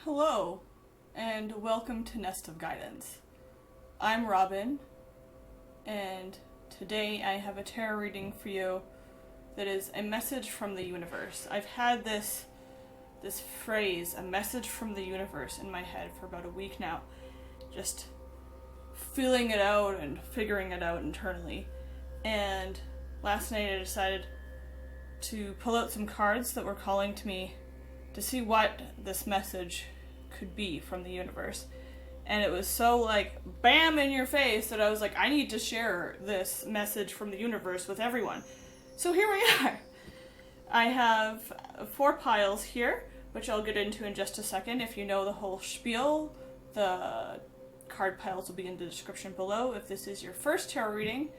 Hello, and welcome to Nest of Guidance. I'm Robin, and today I have a tarot reading for you that is a message from the universe. I've had this phrase, a message from the universe, in my head for about a week now, just feeling it out and figuring it out internally. And last night I decided to pull out some cards that were calling to me to see what this message could be from the universe. And it was so like bam in your face that I was like, I need to share this message from the universe with everyone. So here we are. I have 4 piles here, which I'll get into in just a second. If you know the whole spiel, the card piles will be in the description below. If this is your first tarot reading,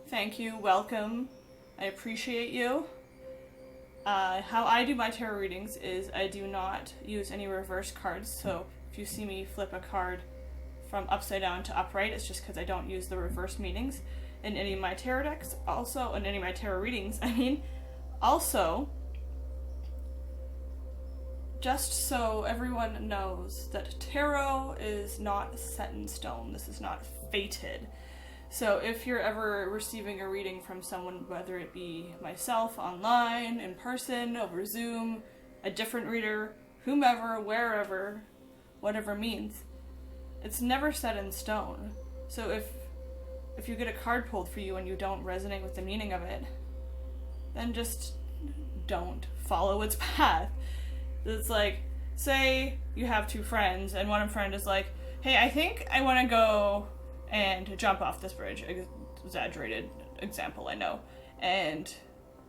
thank you, welcome, I appreciate you. How I do my tarot readings is I do not use any reverse cards, so if you see me flip a card from upside down to upright, it's just because I don't use the reverse meanings in any of my tarot decks, also in any of my tarot readings, Also, just so everyone knows that tarot is not set in stone, this is not fated. So if you're ever receiving a reading from someone, whether it be myself, online, in person, over Zoom, a different reader, whomever, wherever, whatever means, it's never set in stone. So if you get a card pulled for you and you don't resonate with the meaning of it, then just don't follow its path. It's like, say you have 2 friends and one friend is like, hey, I think I want to go and jump off this bridge. Exaggerated example, I know. And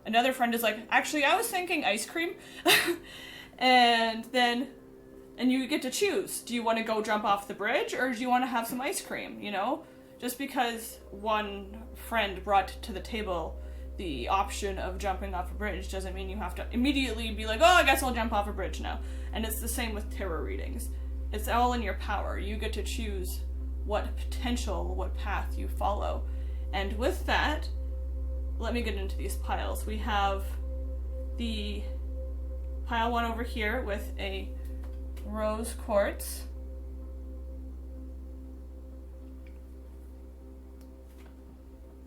another friend is like, actually, I was thinking ice cream. and you get to choose. Do you want to go jump off the bridge or do you want to have some ice cream, you know? Just because one friend brought to the table the option of jumping off a bridge doesn't mean you have to immediately be like, oh, I guess I'll jump off a bridge now. And it's the same with tarot readings. It's all in your power. You get to choose what path you follow. And with that, let me get into these piles. We have the pile 1 over here with a rose quartz.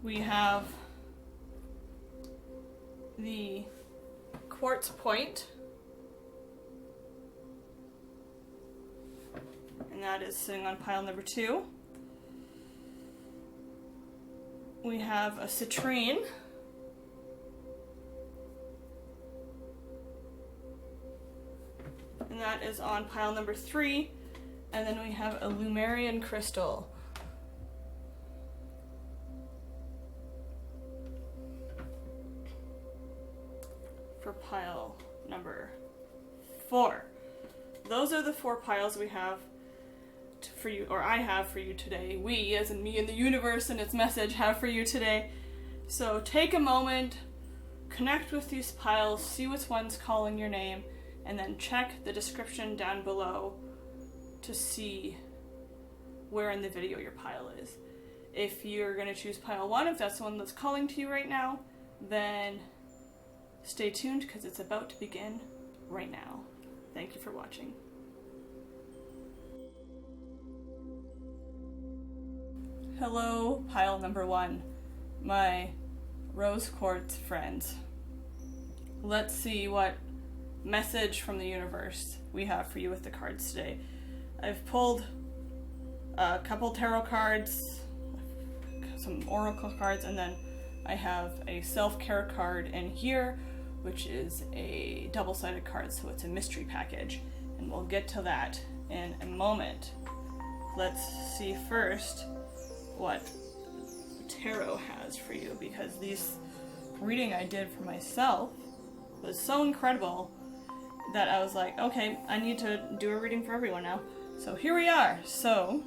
We have the quartz point, and that is sitting on pile number 2. We have a citrine, and that is on pile number 3, and then we have a Lumerian crystal. For pile number 4. Those are the 4 piles we have for you, or I have for you today. We, as in me and the universe and its message, have for you today. So take a moment, connect with these piles, see which one's calling your name, and then check the description down below to see where in the video your pile is. If you're going to choose pile 1, if that's the one that's calling to you right now, then stay tuned because it's about to begin right now. Thank you for watching. Hello, pile number 1, my rose quartz friends. Let's see what message from the universe we have for you with the cards today. I've pulled a couple tarot cards, some oracle cards, and then I have a self-care card in here, which is a double-sided card, so it's a mystery package, and we'll get to that in a moment. Let's see first what tarot has for you, because this reading I did for myself was so incredible that I was like, okay, I need to do a reading for everyone now. So here we are. So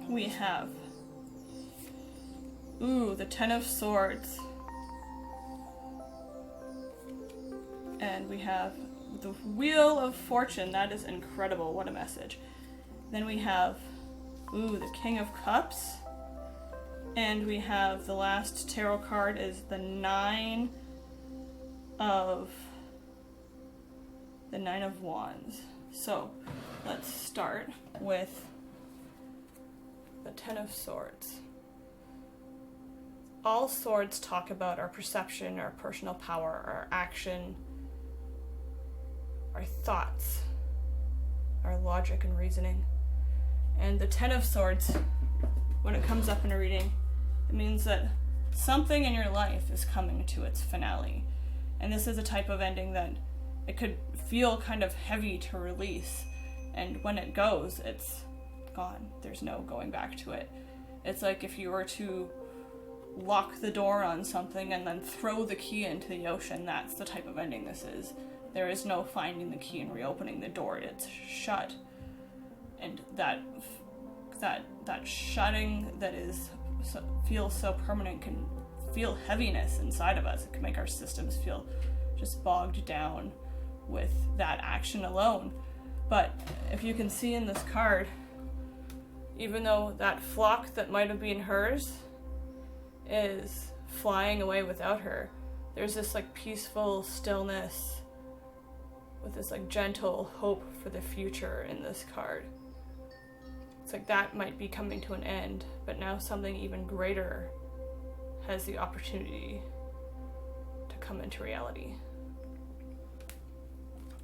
we have, the 10 of Swords. And we have the Wheel of Fortune. That is incredible. What a message. Then we have, the King of Cups. And we have the last tarot card is the Nine of Wands. So let's start with the Ten of Swords. All swords talk about our perception, our personal power, our action, our thoughts, our logic and reasoning. And the Ten of Swords, when it comes up in a reading, it means that something in your life is coming to its finale. And this is a type of ending that it could feel kind of heavy to release. And when it goes, it's gone. There's no going back to it. It's like if you were to lock the door on something and then throw the key into the ocean. That's the type of ending this is. There is no finding the key and reopening the door. It's shut. And that shutting that feels so permanent can feel heaviness inside of us. It can make our systems feel just bogged down with that action alone. But if you can see in this card, even though that flock that might have been hers is flying away without her, there's this like peaceful stillness with this like gentle hope for the future in this card. It's like that might be coming to an end, but now something even greater has the opportunity to come into reality.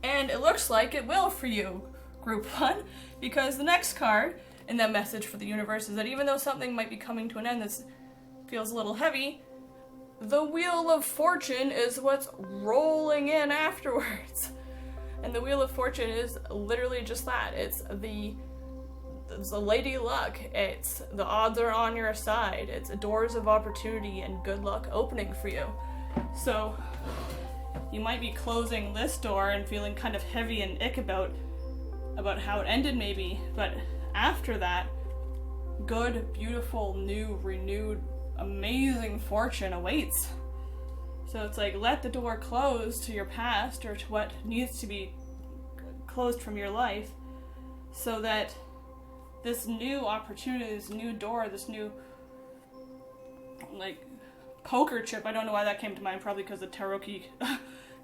And it looks like it will for you, Group 1, because the next card in that message for the universe is that even though something might be coming to an end that feels a little heavy, the Wheel of Fortune is what's rolling in afterwards. And the Wheel of Fortune is literally just that. It's the lady luck. It's the odds are on your side. It's doors of opportunity and good luck opening for you. So you might be closing this door and feeling kind of heavy and ick about how it ended maybe, but after that, good, beautiful, new, renewed, amazing fortune awaits. So it's like, let the door close to your past or to what needs to be closed from your life so that this new opportunity, this new door, this new like poker chip, I don't know why that came to mind, probably because the tarot key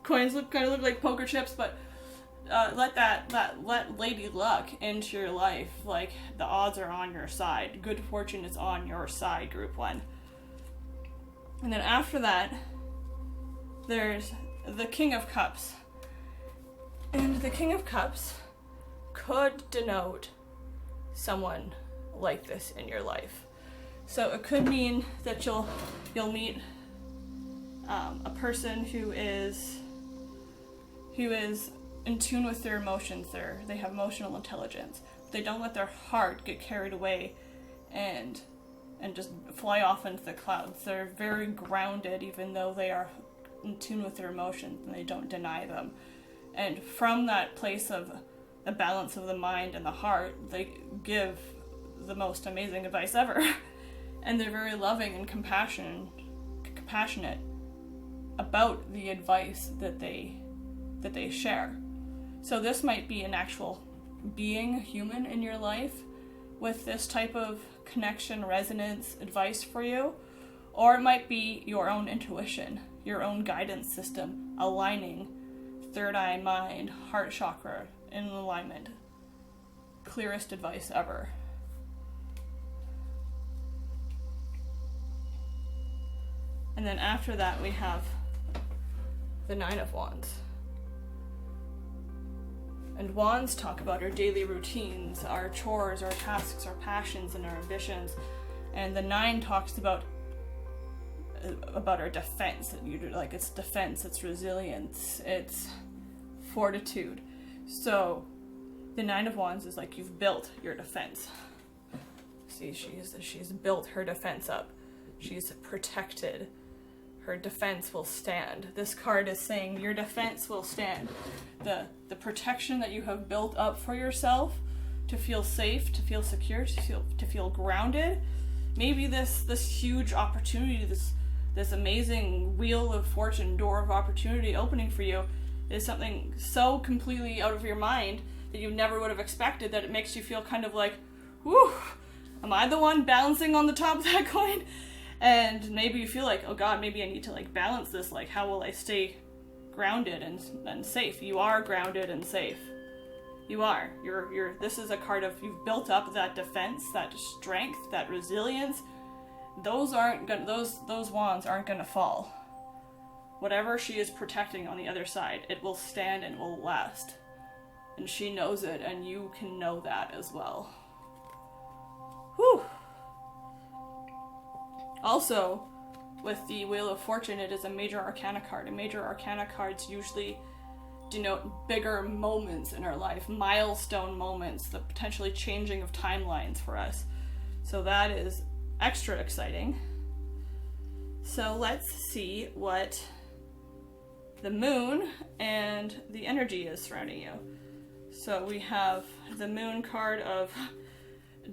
coins kind of look like poker chips, but let Lady Luck into your life. Like, the odds are on your side. Good fortune is on your side, Group 1. And then after that, there's the King of Cups. And the King of Cups could denote someone like this in your life. So it could mean that you'll meet a person who is in tune with their emotions. They have emotional intelligence. They don't let their heart get carried away and just fly off into the clouds. They're very grounded, even though they are in tune with their emotions, and they don't deny them. And from that place of the balance of the mind and the heart, they give the most amazing advice ever. And they're very loving and compassionate about the advice that they share. So this might be an actual being, human in your life with this type of connection, resonance, advice for you. Or it might be your own intuition, your own guidance system, aligning third eye, mind, heart chakra in alignment. Clearest advice ever. And then after that we have the Nine of Wands. And wands talk about our daily routines, our chores, our tasks, our passions, and our ambitions. And the nine talks about our defense. Like, it's defense, it's resilience, it's fortitude. So the Nine of Wands is like, you've built your defense. See, she's built her defense up. She's protected. Her defense will stand. This card is saying your defense will stand. The protection that you have built up for yourself to feel safe, to feel secure, to feel grounded. Maybe this huge opportunity, this amazing wheel of fortune, door of opportunity opening for you is something so completely out of your mind that you never would have expected, that it makes you feel kind of like, whew, am I the one balancing on the top of that coin? And maybe you feel like, oh God, maybe I need to like balance this. Like, how will I stay grounded and safe? You are grounded and safe. You are. This is a card of, you've built up that defense, that strength, that resilience. Those wands aren't gonna fall. Whatever she is protecting on the other side, it will stand and will last. And she knows it, and you can know that as well. Whew! Also, with the Wheel of Fortune, it is a major arcana card. And major arcana cards usually denote bigger moments in our life, milestone moments, the potentially changing of timelines for us. So that is extra exciting. So let's see what the moon and the energy is surrounding you. So we have the moon card of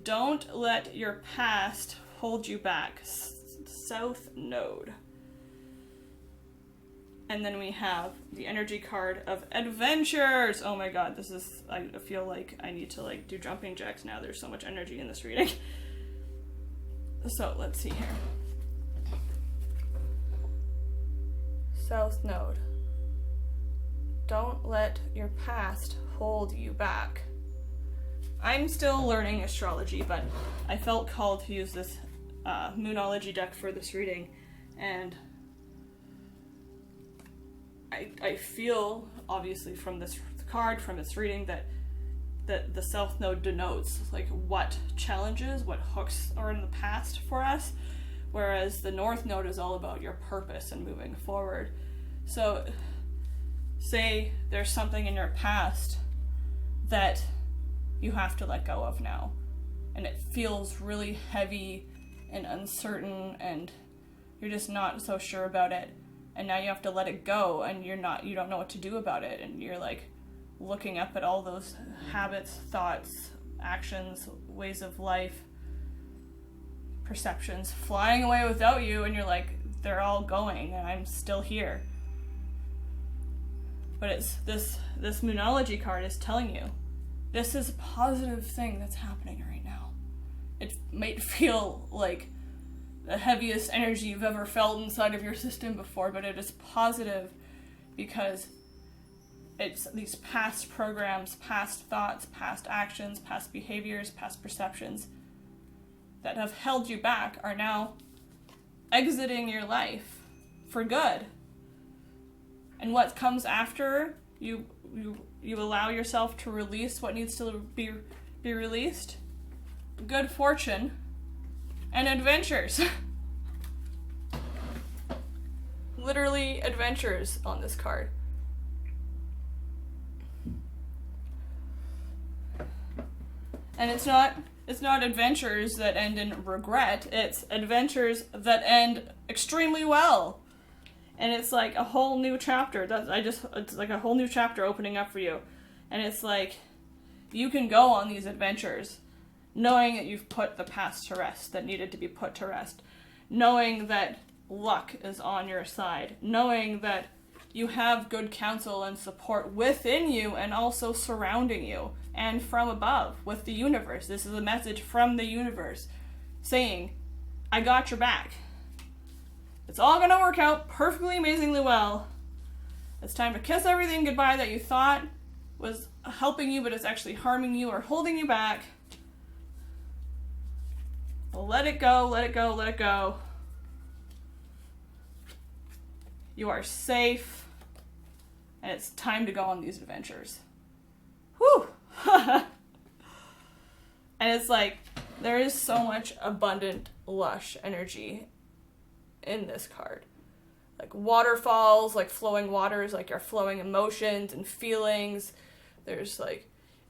don't let your past hold you back. South node. And then we have the energy card of adventures. Oh my god, I feel like I need to do jumping jacks now. There's so much energy in this reading. So let's see here. South node. Don't let your past hold you back. I'm still learning astrology, but I felt called to use this Moonology deck for this reading, and I feel, obviously from this card, from this reading, that the South Node denotes what challenges, what hooks are in the past for us, whereas the North Node is all about your purpose and moving forward. So say there's something in your past that you have to let go of now, and it feels really heavy and uncertain, and you're just not so sure about it, and now you have to let it go, and you don't know what to do about it, and you're looking up at all those habits, thoughts, actions, ways of life, perceptions flying away without you, and you're they're all going and I'm still here. But it's this Moonology card is telling you this is a positive thing that's happening right now. It might feel like the heaviest energy you've ever felt inside of your system before, but it is positive because it's these past programs, past thoughts, past actions, past behaviors, past perceptions that have held you back are now exiting your life for good. And what comes after you allow yourself to release what needs to be released? Good fortune and adventures. Literally adventures on this card. And it's not adventures that end in regret, it's adventures that end extremely well. And it's like a whole new chapter. It's like a whole new chapter opening up for you. And it's you can go on these adventures knowing that you've put the past to rest that needed to be put to rest. Knowing that luck is on your side. Knowing that you have good counsel and support within you and also surrounding you and from above with the universe. This is a message from the universe saying, I got your back. It's all gonna work out perfectly, amazingly well. It's time to kiss everything goodbye that you thought was helping you, but it's actually harming you or holding you back. Let it go, let it go, let it go. You are safe, and it's time to go on these adventures. Whew! And it's there is so much abundant, lush energy in this card. Waterfalls, flowing waters, your flowing emotions and feelings. There's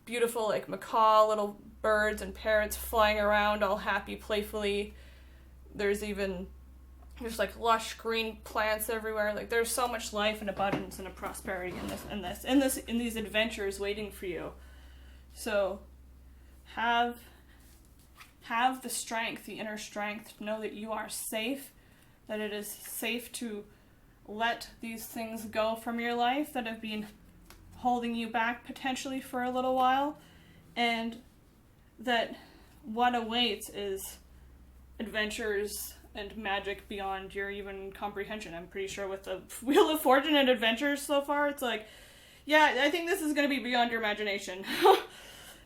beautiful macaw little birds and parrots flying around all happy playfully. There's lush green plants everywhere. There's so much life and abundance and a prosperity in these adventures waiting for you. So have the strength, the inner strength to know that you are safe, that it is safe to let these things go from your life that have been holding you back potentially for a little while, and that what awaits is adventures and magic beyond your even comprehension. I'm pretty sure with the Wheel of Fortune and adventures so far, it's Yeah, I think this is going to be beyond your imagination.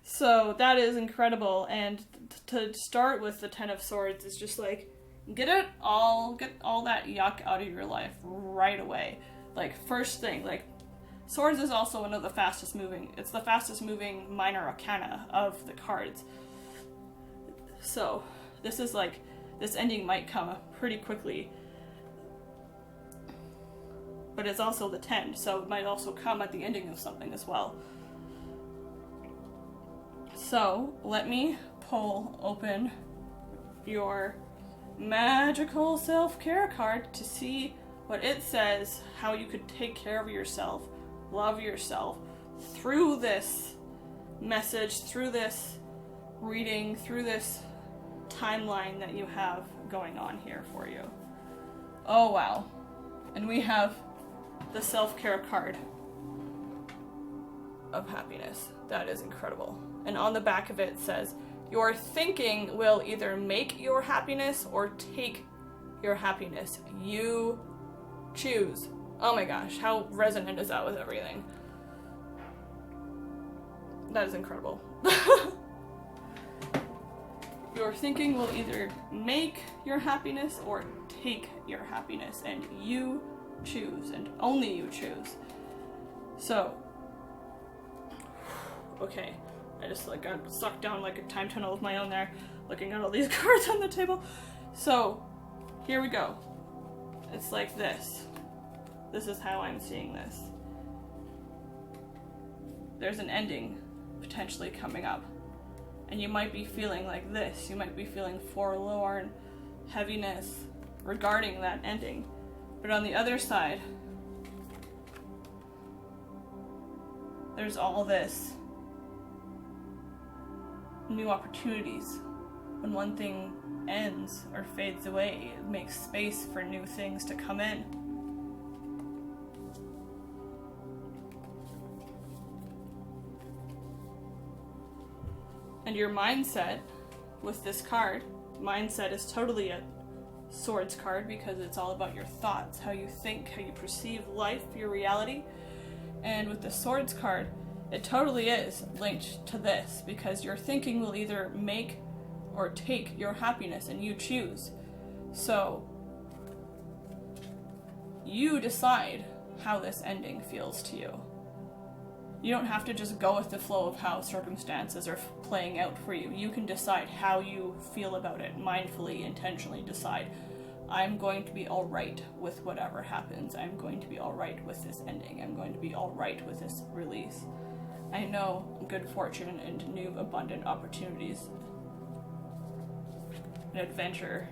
So that is incredible. And to start with the Ten of Swords is just like, get all that yuck out of your life right away. Like, first thing, like, Swords is also one of the fastest moving. It's the fastest moving minor arcana of the cards. So this is like, this ending might come pretty quickly. But it's also the 10, so it might also come at the ending of something as well. So let me pull open your magical self-care card to see what it says, how you could take care of yourself, love yourself through this message, through this reading, through this timeline that you have going on here for you. Oh wow. And we have the self-care card of happiness. That is incredible. And on the back of it says, your thinking will either make your happiness or take your happiness. You choose. Oh my gosh, how resonant is that with everything? That is incredible. Your thinking will either make your happiness or take your happiness, and you choose, and only you choose. So, okay, I just like got sucked down like a time tunnel of my own there, looking at all these cards on the table. So, here we go. It's like this. This is how I'm seeing this. There's an ending potentially coming up. And you might be feeling like this. You might be feeling forlorn, heaviness regarding that ending. But on the other side, there's all this. New opportunities. When one thing ends or fades away, it makes space for new things to come in. And your mindset with this card, mindset is totally a Swords card because it's all about your thoughts, how you think, how you perceive life, your reality. And with the Swords card, it totally is linked to this because your thinking will either make or take your happiness, and you choose. So you decide how this ending feels to you. You don't have to just go with the flow of how circumstances are playing out for you. You can decide how you feel about it, mindfully, intentionally decide, I'm going to be alright with whatever happens. I'm going to be alright with this ending. I'm going to be alright with this release. I know good fortune and new abundant opportunities, and adventure,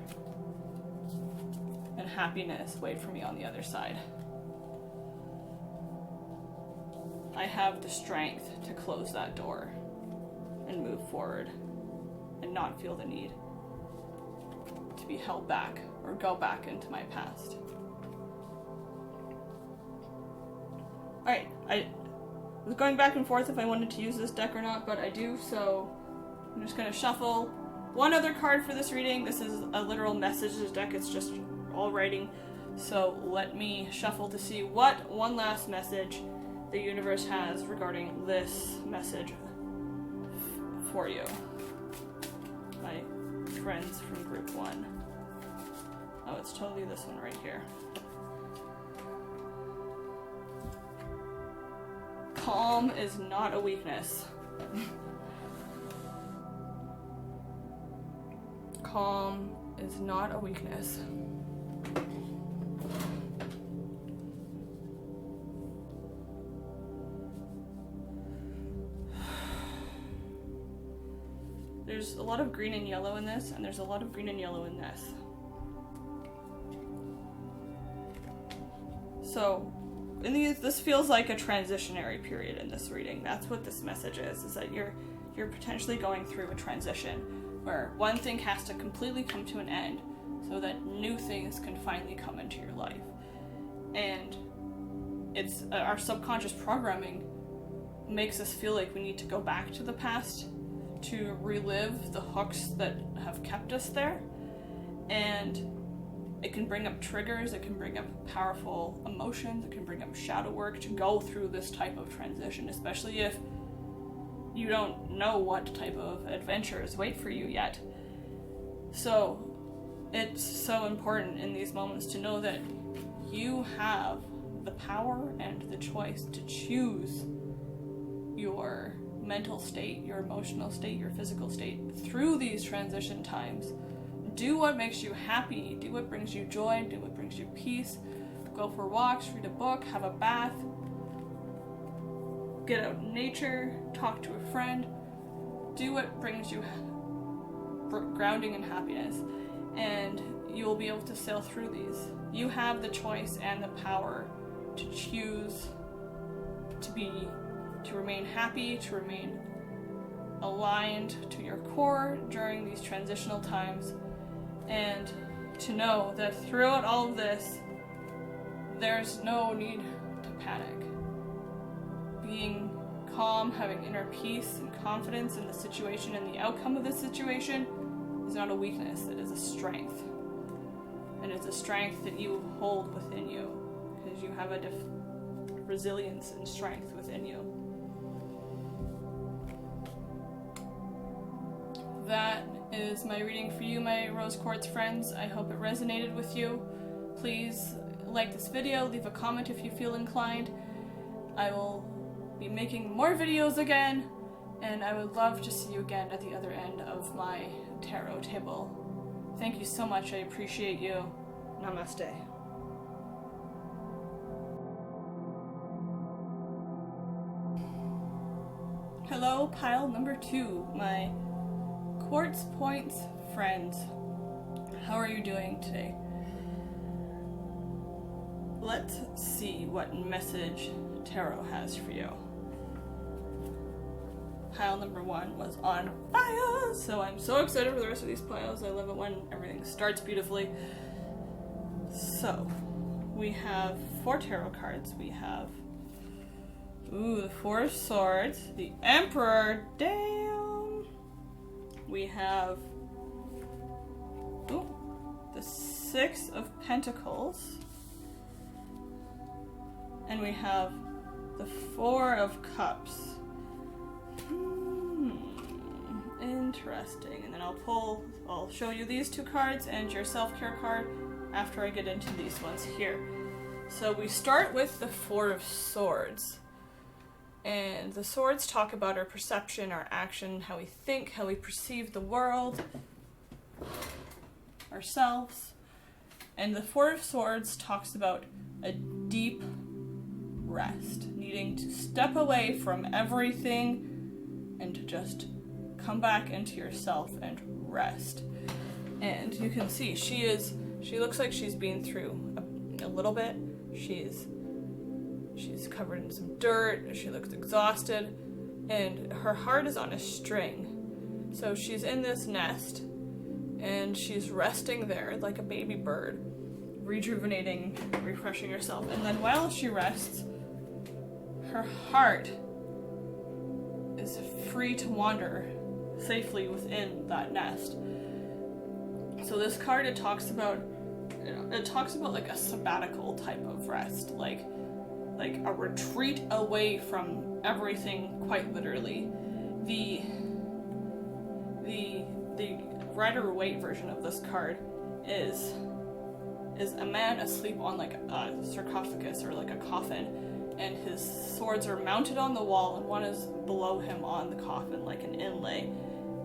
and happiness wait for me on the other side. I have the strength to close that door and move forward and not feel the need to be held back or go back into my past. Alright, I was going back and forth if I wanted to use this deck or not, but I do, so I'm just going to shuffle one other card for this reading. This is a literal messages deck, it's just all writing, so let me shuffle to see what one last message the universe has regarding this message for you. My friends from group 1. Oh, it's totally this one right here. Calm is not a weakness. Calm is not a weakness. There's a lot of green and yellow in this, and there's a lot of green and yellow in this. So, this feels like a transitionary period in this reading. That's what this message is that you're potentially going through a transition where one thing has to completely come to an end so that new things can finally come into your life. And it's our subconscious programming makes us feel like we need to go back to the past to relive the hooks that have kept us there. And It can bring up triggers, it can bring up powerful emotions, it can bring up shadow work to go through this type of transition, especially if you don't know what type of adventures wait for you yet. So it's so important in these moments to know that you have the power and the choice to choose your mental state, your emotional state, your physical state through these transition times. Do what makes you happy, do what brings you joy, do what brings you peace. Go for walks, read a book, have a bath, get out in nature, talk to a friend. Do what brings you grounding and happiness, and you will be able to sail through these. You have the choice and the power to choose to remain happy, to remain aligned to your core during these transitional times, and to know that throughout all of this, there's no need to panic. Being calm, having inner peace and confidence in the situation and the outcome of the situation is not a weakness, it is a strength. And it's a strength that you hold within you, because you have a resilience and strength within you. That is my reading for you, my rose quartz friends. I hope it resonated with you. Please like this video, leave a comment if you feel inclined. I will be making more videos again, and I would love to see you again at the other end of my tarot table. Thank you so much, I appreciate you. Namaste. Hello, pile number 2, my Quartz Points friends. How are you doing today? Let's see what message tarot has for you. Pile number 1 was on fire, so I'm so excited for the rest of these piles. I love it when everything starts beautifully. So, we have 4 tarot cards. We have, the 4 of Swords, the Emperor, damn! We have, the 6 of Pentacles, and we have the 4 of Cups. Interesting. And then I'll show you these 2 cards and your self-care card after I get into these ones here. So we start with the 4 of Swords. And the swords talk about our perception, our action, how we think, how we perceive the world, ourselves. And the 4 of Swords talks about a deep rest, needing to step away from everything and to just come back into yourself and rest. And you can see she looks like she's been through a little bit. She's covered in some dirt, she looks exhausted, and her heart is on a string. So she's in this nest, and she's resting there like a baby bird, rejuvenating, refreshing herself. And then while she rests, her heart is free to wander safely within that nest. So this card, it talks about like a sabbatical type of rest, like a retreat away from everything, quite literally. The Rider-Waite version of this card is a man asleep on like a sarcophagus or like a coffin, and his swords are mounted on the wall, and one is below him on the coffin like an inlay,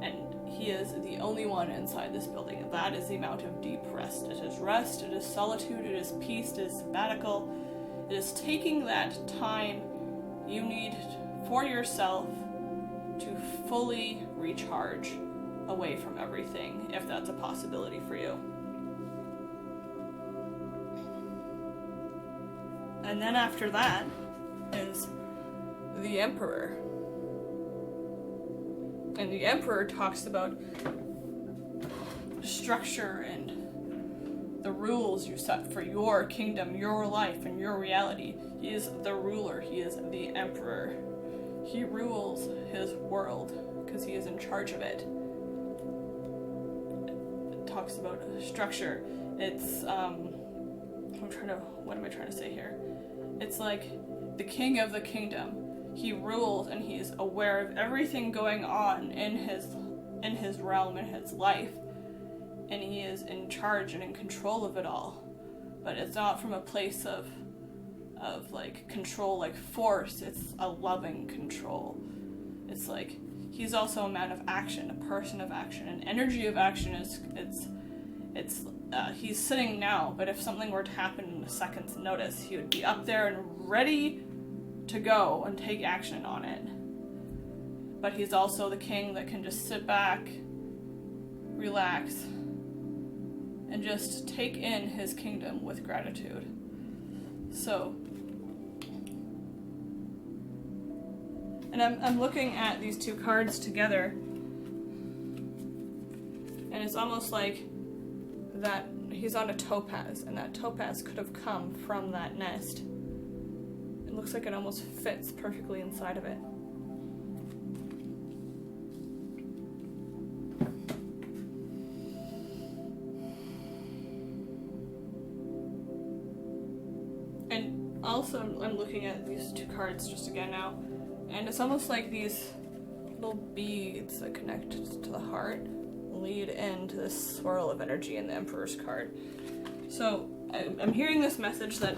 and he is the only one inside this building. That is the amount of deep rest. It is solitude, it is peace, it is sabbatical. It is taking that time you need for yourself to fully recharge away from everything, if that's a possibility for you. And then after that is the Emperor. And the Emperor talks about structure and the rules you set for your kingdom, your life, and your reality. He is the ruler. He is the Emperor. He rules his world because he is in charge of it. It talks about structure. It's what am I trying to say here? It's like the king of the kingdom. He rules and he's aware of everything going on in his realm, in his life, and he is in charge and in control of it all. But it's not from a place of like control, like force. It's a loving control. It's like he's also a man of action, a person of action, an energy of action. He's sitting now, but if something were to happen in a second's notice, he would be up there and ready to go and take action on it. But he's also the king that can just sit back, relax, and just take in his kingdom with gratitude. So, and I'm looking at these two cards together, and it's almost like that he's on a topaz, and that topaz could have come from that nest. It looks like it almost fits perfectly inside of it. And also I'm looking at these two cards just again now, and it's almost like these little beads that connect to the heart lead into this swirl of energy in the Emperor's card. So I'm hearing this message that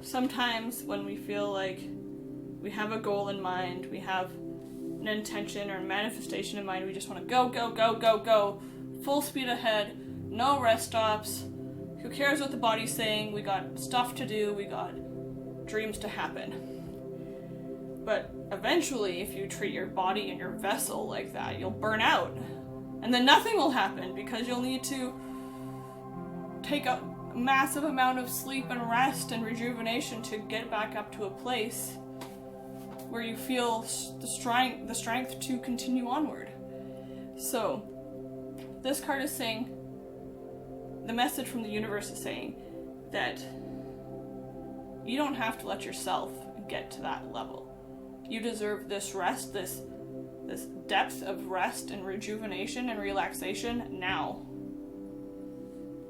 sometimes when we feel like we have a goal in mind, we have an intention or a manifestation in mind, we just want to go, go, go, go, go, full speed ahead, no rest stops. Who cares what the body's saying? We got stuff to do, we got dreams to happen. But eventually, if you treat your body and your vessel like that, you'll burn out. And then nothing will happen because you'll need to take a massive amount of sleep and rest and rejuvenation to get back up to a place where you feel the strength to continue onward. So, this card is saying, the message from the universe is saying that you don't have to let yourself get to that level. You deserve this rest, this depth of rest and rejuvenation and relaxation now.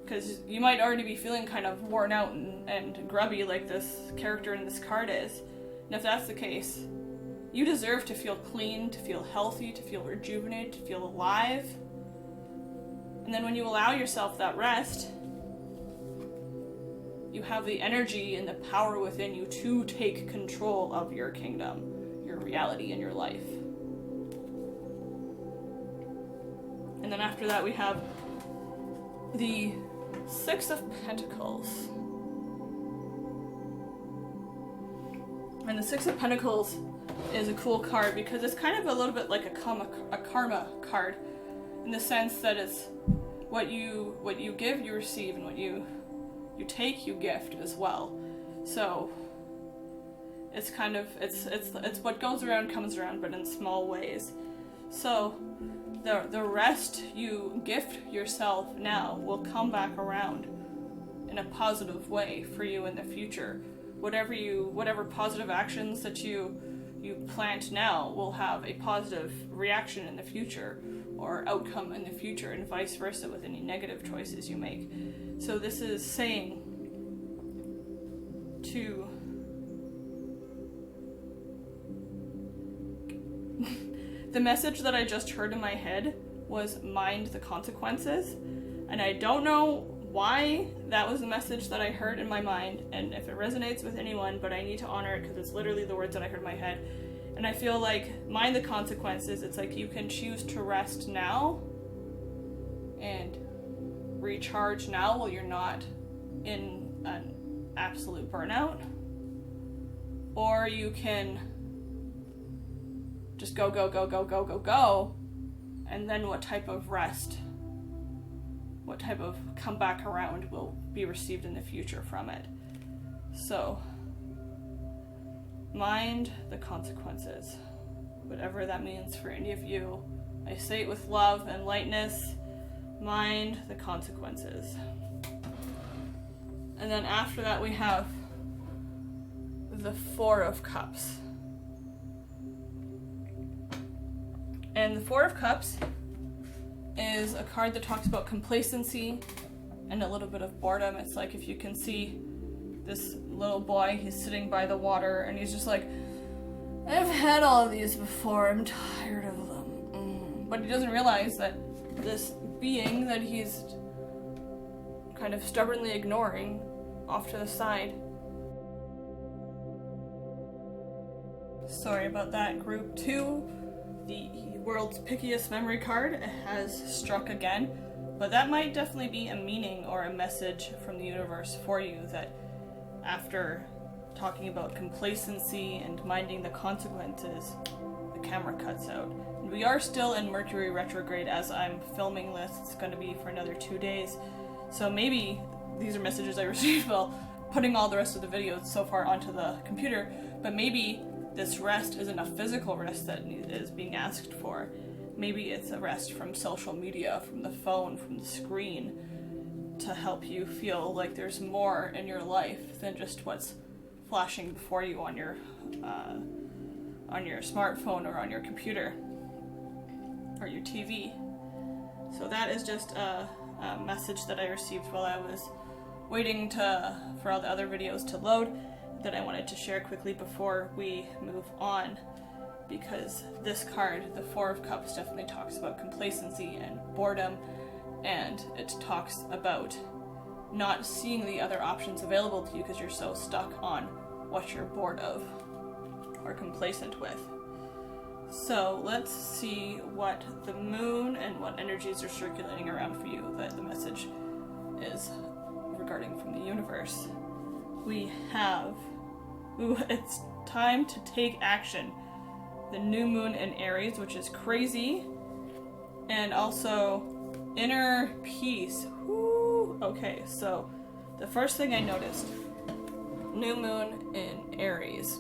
Because you might already be feeling kind of worn out and grubby like this character in this card is. And if that's the case, you deserve to feel clean, to feel healthy, to feel rejuvenated, to feel alive. And then when you allow yourself that rest, you have the energy and the power within you to take control of your kingdom, your reality, and your life. And then after that we have the Six of Pentacles. And the Six of Pentacles is a cool card because it's kind of a little bit like a karma card, in the sense that it's what you give, you receive, and what you take, you gift as well. So it's kind of it's what goes around comes around, but in small ways. So the rest you gift yourself now will come back around in a positive way for you in the future. Whatever positive actions that you plant now will have a positive reaction in the future or outcome in the future, and vice versa with any negative choices you make. So this is saying to the message that I just heard in my head was mind the consequences, and I don't know why that was the message that I heard in my mind and if it resonates with anyone, but I need to honor it because it's literally the words that I heard in my head. And I feel like mind the consequences, it's like you can choose to rest now and recharge now while you're not in an absolute burnout, or you can just go, go, go, go, go, go, go, and then what type of rest, what type of come back around will be received in the future from it. So, mind the consequences, whatever that means for any of you. I say it with love and lightness, mind the consequences. And then after that we have the Four of Cups. And the Four of Cups is a card that talks about complacency and a little bit of boredom. It's like, if you can see this little boy, he's sitting by the water and he's just like, I've had all of these before, I'm tired of them. But he doesn't realize that this being that he's kind of stubbornly ignoring off to the side. Sorry about that. Group 2, the world's pickiest memory card, has struck again, but that might definitely be a meaning or a message from the universe for you, that after talking about complacency and minding the consequences, the camera cuts out. And we are still in Mercury Retrograde as I'm filming this. It's going to be for another 2 days. So maybe these are messages I received while putting all the rest of the videos so far onto the computer, but maybe this rest isn't a physical rest that is being asked for. Maybe it's a rest from social media, from the phone, from the screen, to help you feel like there's more in your life than just what's flashing before you on your smartphone or on your computer or your TV. So that is just a message that I received while I was waiting for all the other videos to load, that I wanted to share quickly before we move on, because this card, the Four of Cups, definitely talks about complacency and boredom, and it talks about not seeing the other options available to you because you're so stuck on what you're bored of or complacent with. So let's see what the moon and what energies are circulating around for you that the message is regarding from the universe. We have, it's time to take action. The new moon in Aries, which is crazy, and also inner peace. Woo. Okay, so the first thing I noticed, new moon in Aries.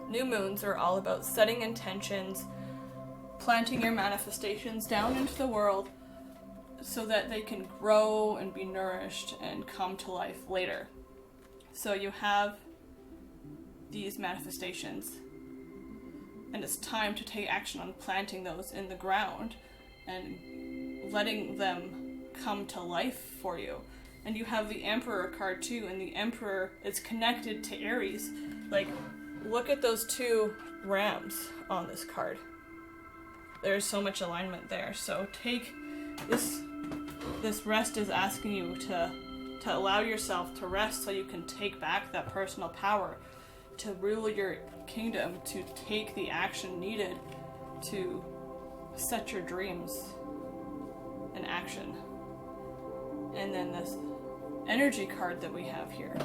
New moons are all about setting intentions, planting your manifestations down into the world so that they can grow and be nourished and come to life later. So you have these manifestations, and it's time to take action on planting those in the ground and letting them come to life for you. And you have the Emperor card too, and the Emperor is connected to Aries. Like, look at those two rams on this card. There's so much alignment there. So take this rest is asking you to allow yourself to rest so you can take back that personal power, to rule your kingdom, to take the action needed to set your dreams in action. And then this energy card that we have here,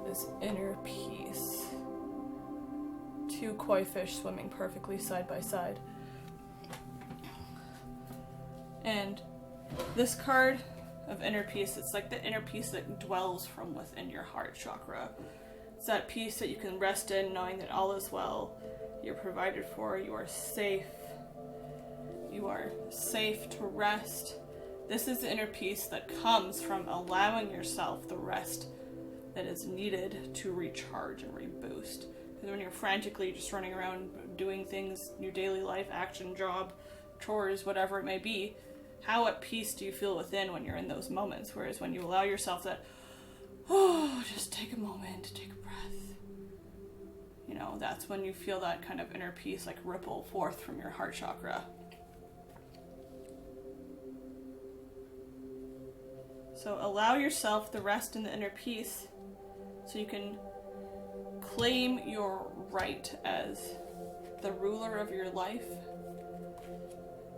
this inner peace. Two koi fish swimming perfectly side by side. And this card of inner peace, it's like the inner peace that dwells from within your heart chakra. It's that peace that you can rest in, knowing that all is well, you're provided for, you are safe. You are safe to rest. This is the inner peace that comes from allowing yourself the rest that is needed to recharge and reboost. Because when you're frantically just running around doing things, your daily life, action, job, chores, whatever it may be, how at peace do you feel within when you're in those moments? Whereas when you allow yourself that, just take a moment, take a breath. You know, that's when you feel that kind of inner peace like ripple forth from your heart chakra. So allow yourself the rest and the inner peace so you can claim your right as the ruler of your life.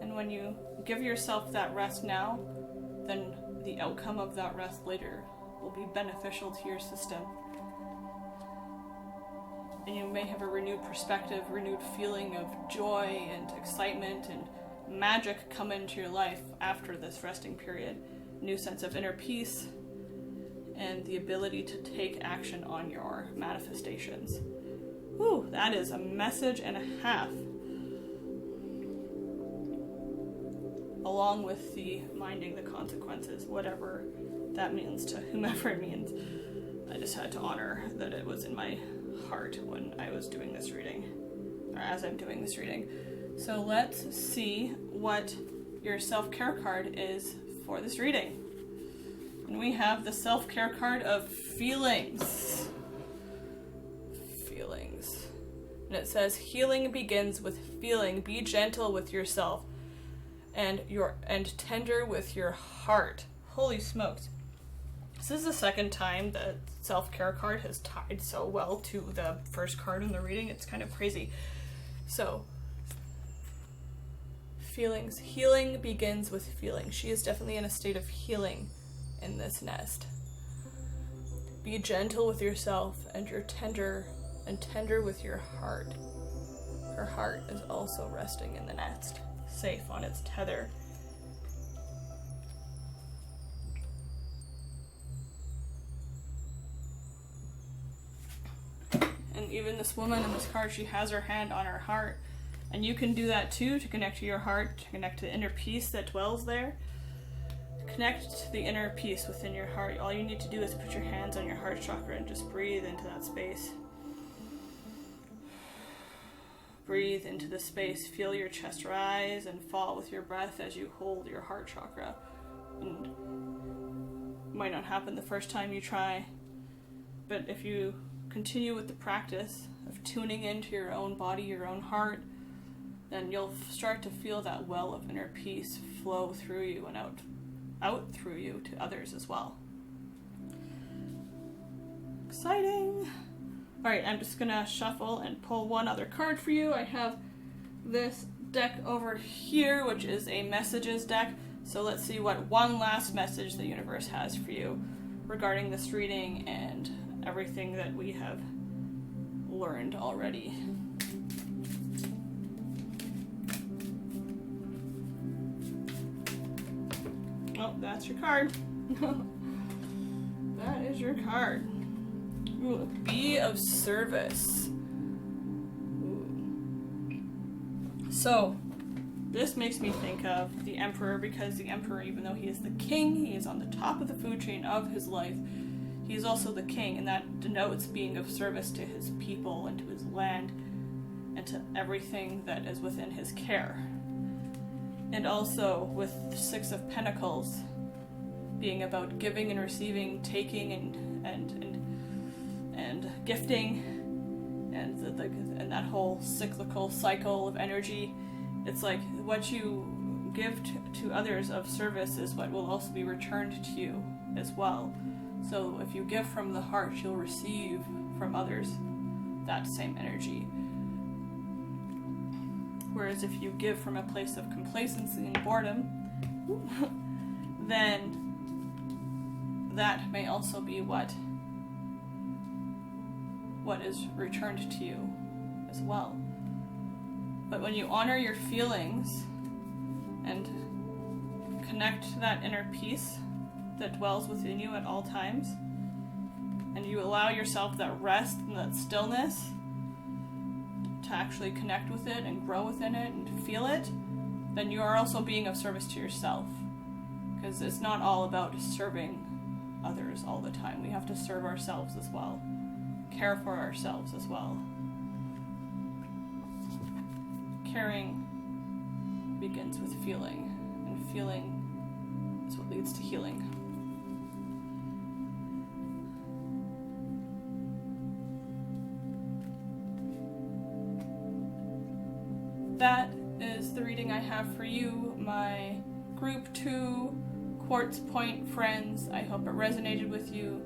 And when you give yourself that rest now, then the outcome of that rest later will be beneficial to your system. And you may have a renewed perspective, renewed feeling of joy and excitement and magic come into your life after this resting period. New sense of inner peace and the ability to take action on your manifestations. Whew, that is a message and a half. Along with the minding the consequences, whatever that means to whomever it means. I just had to honor that it was in my heart when I was doing this reading, or as I'm doing this reading. So let's see what your self-care card is for this reading. And we have the self-care card of feelings. Feelings. And it says, healing begins with feeling. Be gentle with yourself and tender with your heart. Holy smokes. This is the second time the self-care card has tied so well to the first card in the reading. It's kind of crazy. So, feelings. Healing begins with feeling. She is definitely in a state of healing in this nest. Be gentle with yourself and tender with your heart. Her heart is also resting in the nest, safe on its tether. And even this woman in this card, she has her hand on her heart. And you can do that too, to connect to your heart, to connect to the inner peace that dwells there. Connect to the inner peace within your heart. All you need to do is put your hands on your heart chakra and just breathe into that space. Breathe into the space. Feel your chest rise and fall with your breath as you hold your heart chakra. And it might not happen the first time you try, but if you continue with the practice of tuning into your own body, your own heart, then you'll start to feel that well of inner peace flow through you and out through you to others as well. Exciting! Alright, I'm just gonna shuffle and pull one other card for you. I have this deck over here, which is a messages deck. So let's see what one last message the universe has for you regarding this reading and everything that we have learned already. Oh, that's your card. That is your card. Ooh, be of service. Ooh. So, this makes me think of the Emperor, because the Emperor, even though he is the king, he is on the top of the food chain of his life, he is also the king, and that denotes being of service to his people and to his land and to everything that is within his care. And also with the Six of Pentacles being about giving and receiving, taking and gifting, and that whole cyclical cycle of energy. It's like what you give to others of service is what will also be returned to you as well. So if you give from the heart, you'll receive from others that same energy. Whereas if you give from a place of complacency and boredom, then that may also be what is returned to you as well. But when you honor your feelings and connect to that inner peace that dwells within you at all times, and you allow yourself that rest and that stillness to actually connect with it and grow within it and feel it, then you are also being of service to yourself. Because it's not all about serving others all the time. We have to serve ourselves as well. Care for ourselves as well. Caring begins with feeling, and feeling is what leads to healing. That is the reading I have for you, my Group 2 Quartz Point friends. I hope it resonated with you.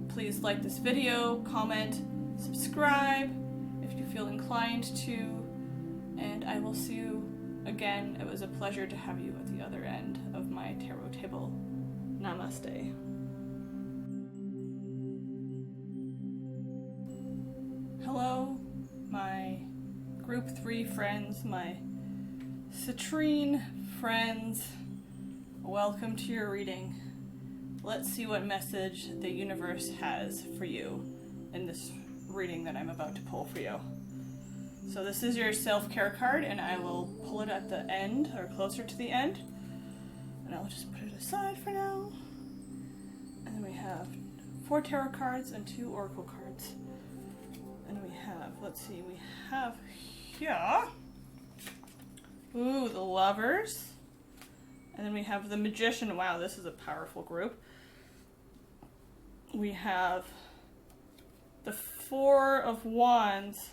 Please like this video, comment, subscribe if you feel inclined to, and I will see you again. It was a pleasure to have you at the other end of my tarot table. Namaste. Hello, my Group 3 friends, my Citrine friends. Welcome to your reading. Let's see what message the universe has for you in this reading that I'm about to pull for you. So this is your self-care card, and I will pull it at the end, or closer to the end. And I'll just put it aside for now. And then we have 4 tarot cards and 2 oracle cards. And we have, let's see, we have here, ooh, the Lovers, And then we have the Magician. Wow, this is a powerful group. We have the Four of Wands,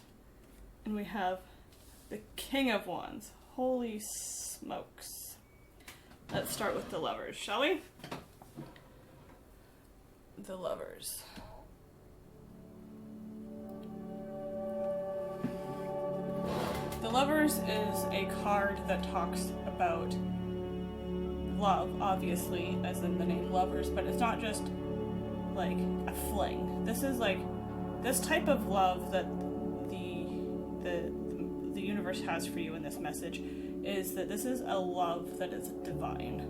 and we have the King of Wands. Holy smokes. Let's start with the Lovers, shall we? The Lovers. The Lovers is a card that talks about love, obviously, as in the name Lovers, but it's not just like a fling. This is like this type of love that the universe has for you in this message is that this is a love that is divine.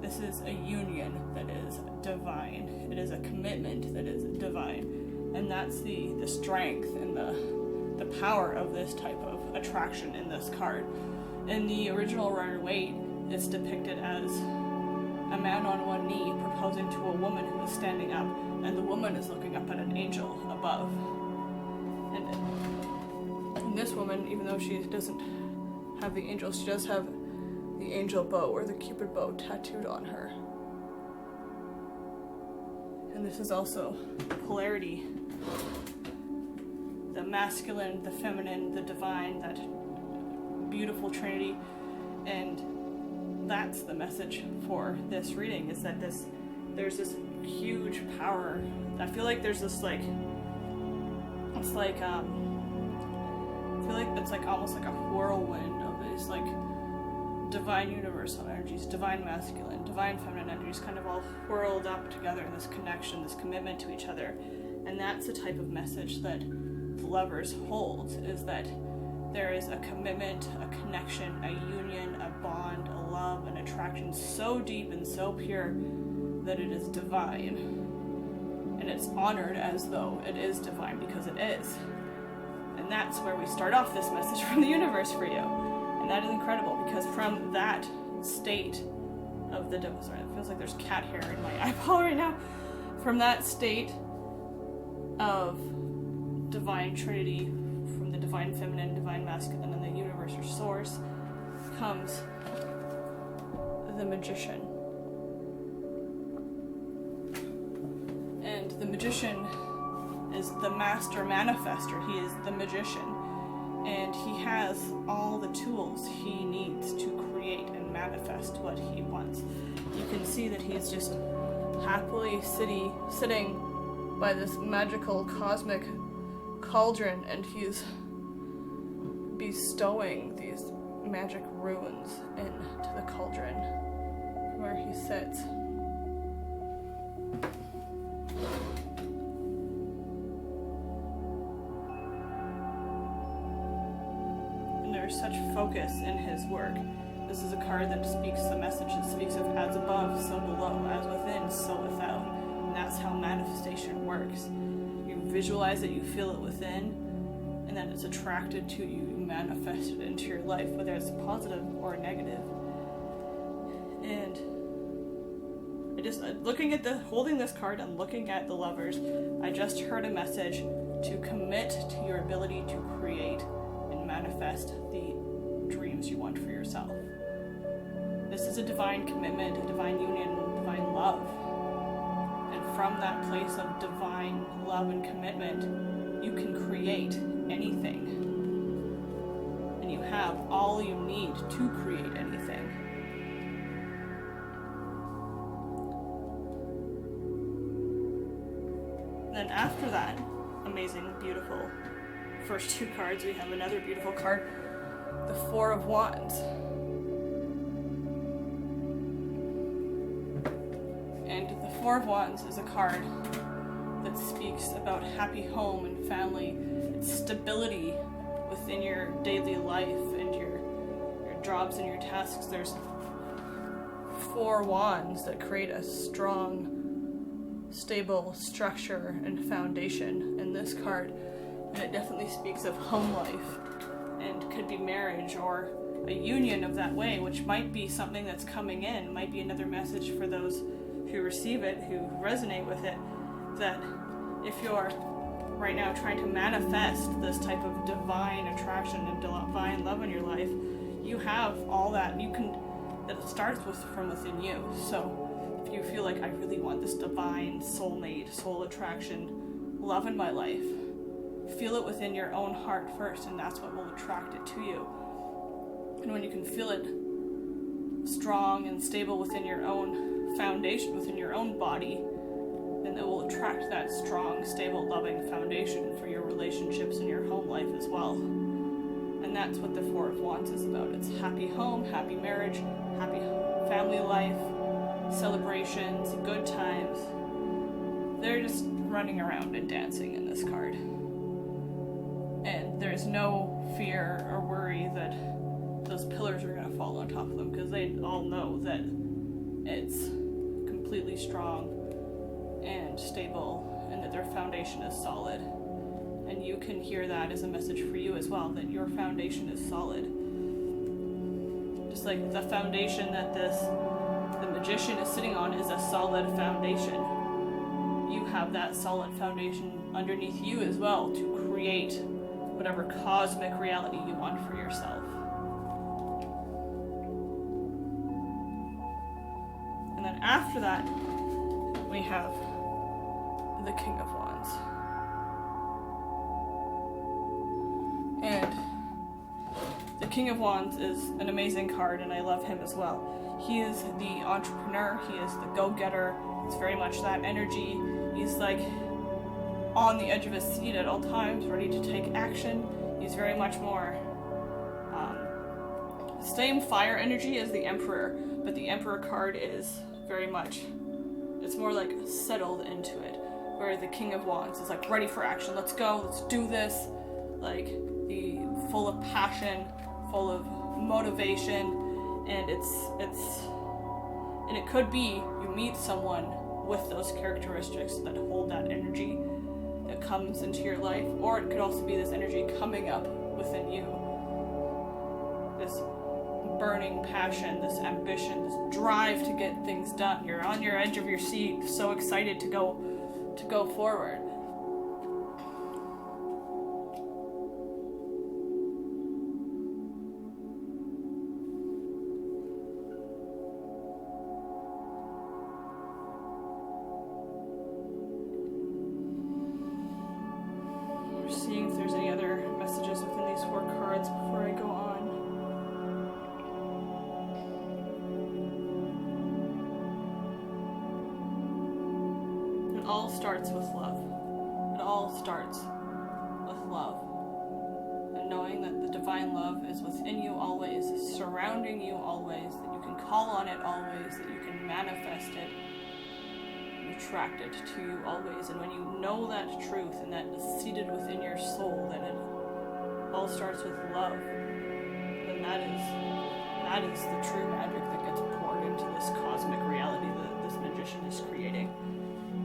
This is a union that is divine. It is a commitment that is divine. And that's the strength and the power of this type of attraction in this card. In the original Rider-Waite, it's depicted as a man on one knee proposing to a woman who is standing up, and the woman is looking up at an angel above. And this woman, even though she doesn't have the angel, she does have the angel bow or the Cupid bow tattooed on her. And this is also polarity. The masculine, the feminine, the divine, that beautiful trinity. And that's the message for this reading, is that there's this huge power. I feel like there's this I feel like it's like almost like a whirlwind of these like divine universal energies, divine masculine, divine feminine energies kind of all whirled up together in this connection, this commitment to each other. And that's the type of message that the Lovers holds, is that there is a commitment, a connection, a union, a bond, a love, an attraction so deep and so pure that it is divine. And it's honored as though it is divine, because it is. And that's where we start off this message from the universe for you. And that is incredible, because from that state of the sorry, it feels like there's cat hair in my eyeball right now. From that state of divine trinity, from the divine feminine, divine masculine, and the universal source, comes the Magician. And the Magician is the master manifester. He is the magician. And he has all the tools he needs to create and manifest what he wants. You can see that he's just happily sitting by this magical cosmic cauldron, and he's bestowing these magic runes into the cauldron where he sits. There's such focus in his work. This is a card that speaks the message. It speaks of as above, so below, as within, so without. And that's how manifestation works. You visualize it, you feel it within, and then it's attracted to you. You manifest it into your life, whether it's positive or negative. And I just, holding this card and looking at the Lovers, I just heard a message to commit to your ability to create manifest the dreams you want for yourself. This is a divine commitment, a divine union, divine love. And from that place of divine love and commitment, you can create anything. And you have all you need to create anything. Then after that amazing, beautiful first two cards, we have another beautiful card, the Four of Wands. And the Four of Wands is a card that speaks about happy home and family, it's stability within your daily life and your jobs and your tasks. There's four wands that create a strong, stable structure and foundation in this card. And it definitely speaks of home life, and could be marriage or a union of that way, which might be something that's coming in, might be another message for those who receive it, who resonate with it, that if you're right now trying to manifest this type of divine attraction and divine love in your life, you have all that. You can that it starts from within you. So if you feel like, I really want this divine soulmate, soul attraction, love in my life, feel it within your own heart first, and that's what will attract it to you. And when you can feel it strong and stable within your own foundation, within your own body, then it will attract that strong, stable, loving foundation for your relationships and your home life as well. And that's what the Four of Wands is about. It's happy home, happy marriage, happy family life, celebrations, good times. They're just running around and dancing in this card. And there's no fear or worry that those pillars are going to fall on top of them, because they all know that it's completely strong and stable and that their foundation is solid. And you can hear that as a message for you as well, that your foundation is solid. Just like the foundation that the magician is sitting on is a solid foundation. You have that solid foundation underneath you as well to create whatever cosmic reality you want for yourself. And then after that, we have the King of Wands. And the King of Wands is an amazing card, and I love him as well. He is the entrepreneur, he is the go-getter, he's very much that energy. He's like on the edge of his seat at all times, ready to take action. He's very much more same fire energy as the Emperor, but the Emperor card is very much, it's more like settled into it, where the King of Wands is like ready for action. Let's go, let's do this. Like the full of passion, full of motivation, and and it could be you meet someone with those characteristics that hold that energy that comes into your life, or it could also be this energy coming up within you, this burning passion, this ambition, this drive to get things done. You're on your edge of your seat, so excited to go forward. Seeing if there's any other messages within these four cards before I go on. It all starts with love. It all starts with love. And knowing that the divine love is within you always, surrounding you always, that you can call on it always, that you can manifest it, attract it to you always. And when you know that truth and that is seated within your soul, that it all starts with love, then that is the true magic that gets poured into this cosmic reality that this magician is creating.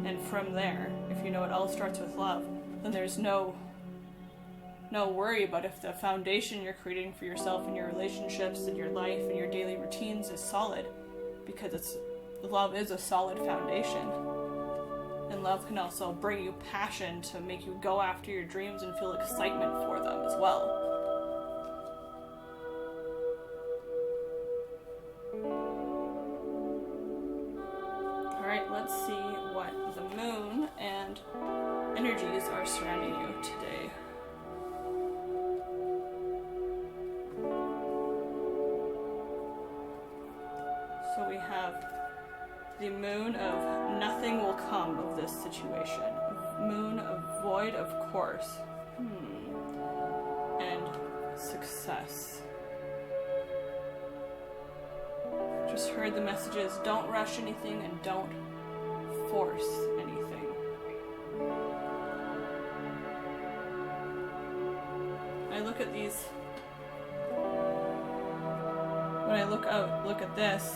And from there, if you know it all starts with love, then there's no worry about if the foundation you're creating for yourself and your relationships and your life and your daily routines is solid, because love is a solid foundation. And love can also bring you passion to make you go after your dreams and feel excitement for them as well. Alright, let's see what the moon and energies are surrounding you today. So we have the moon of nothing will come of this situation. Moon of void of course. And success. Just heard the messages, don't rush anything and don't force anything. I look at these, when I look at this,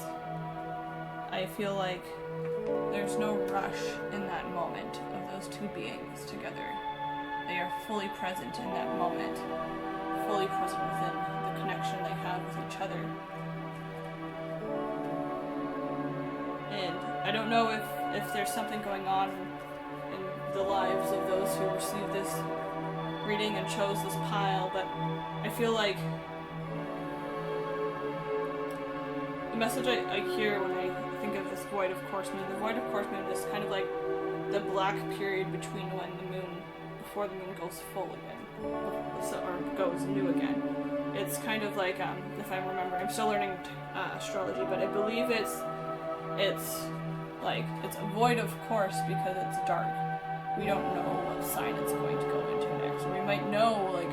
I feel like there's no rush in that moment of those two beings together. They are fully present in that moment, fully present within the connection they have with each other. And I don't know if there's something going on in the lives of those who received this reading and chose this pile, but I feel like the message I hear when I think of this void of course moon, the void of course moon is kind of like the black period between when the moon, before the moon goes full again, or goes new again. It's kind of like, if I remember, I'm still learning astrology, but I believe it's a void of course because it's dark. We don't know what sign it's going to go into next. We might know, like,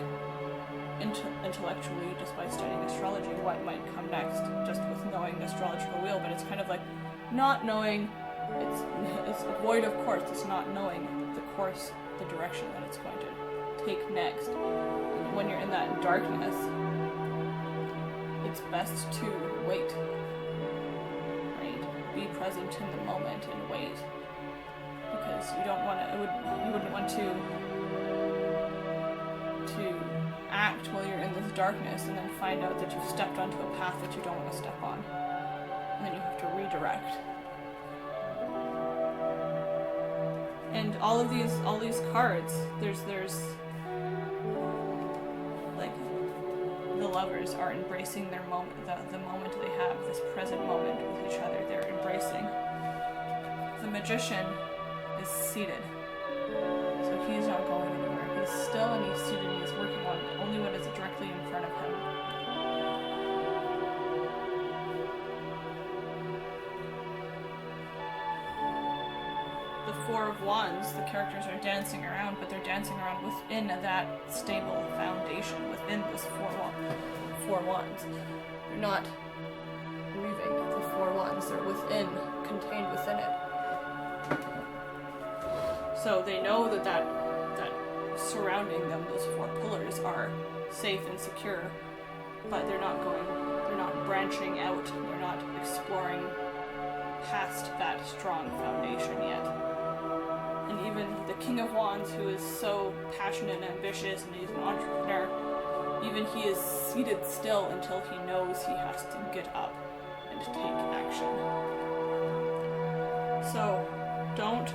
intellectually, just by studying astrology, what might come next, just with knowing the astrological wheel, but it's kind of like not knowing, it's a void of course, it's not knowing the course, the direction that it's going to take next. And when you're in that darkness, it's best to wait, right? Be present in the moment and wait, because you don't want to, you wouldn't want to act while you're in this darkness and then find out that you've stepped onto a path that you don't want to step on, and then you have to redirect. And all these cards, there's like, the lovers are embracing their moment, the moment they have, this present moment with each other. They're embracing. The magician is seated, so he's not going anywhere. He's still, and he's seated, and he's working on only what is directly in front of him. The Four of Wands, the characters are dancing around, but they're dancing around within that stable foundation, within this four wands. They're not leaving the Four Wands, they're within, contained within it. So they know that surrounding them, those four pillars, are safe and secure, but they're not branching out, they're not exploring past that strong foundation yet. And even the King of Wands, who is so passionate and ambitious, and he's an entrepreneur, even he is seated still until he knows he has to get up and take action. So don't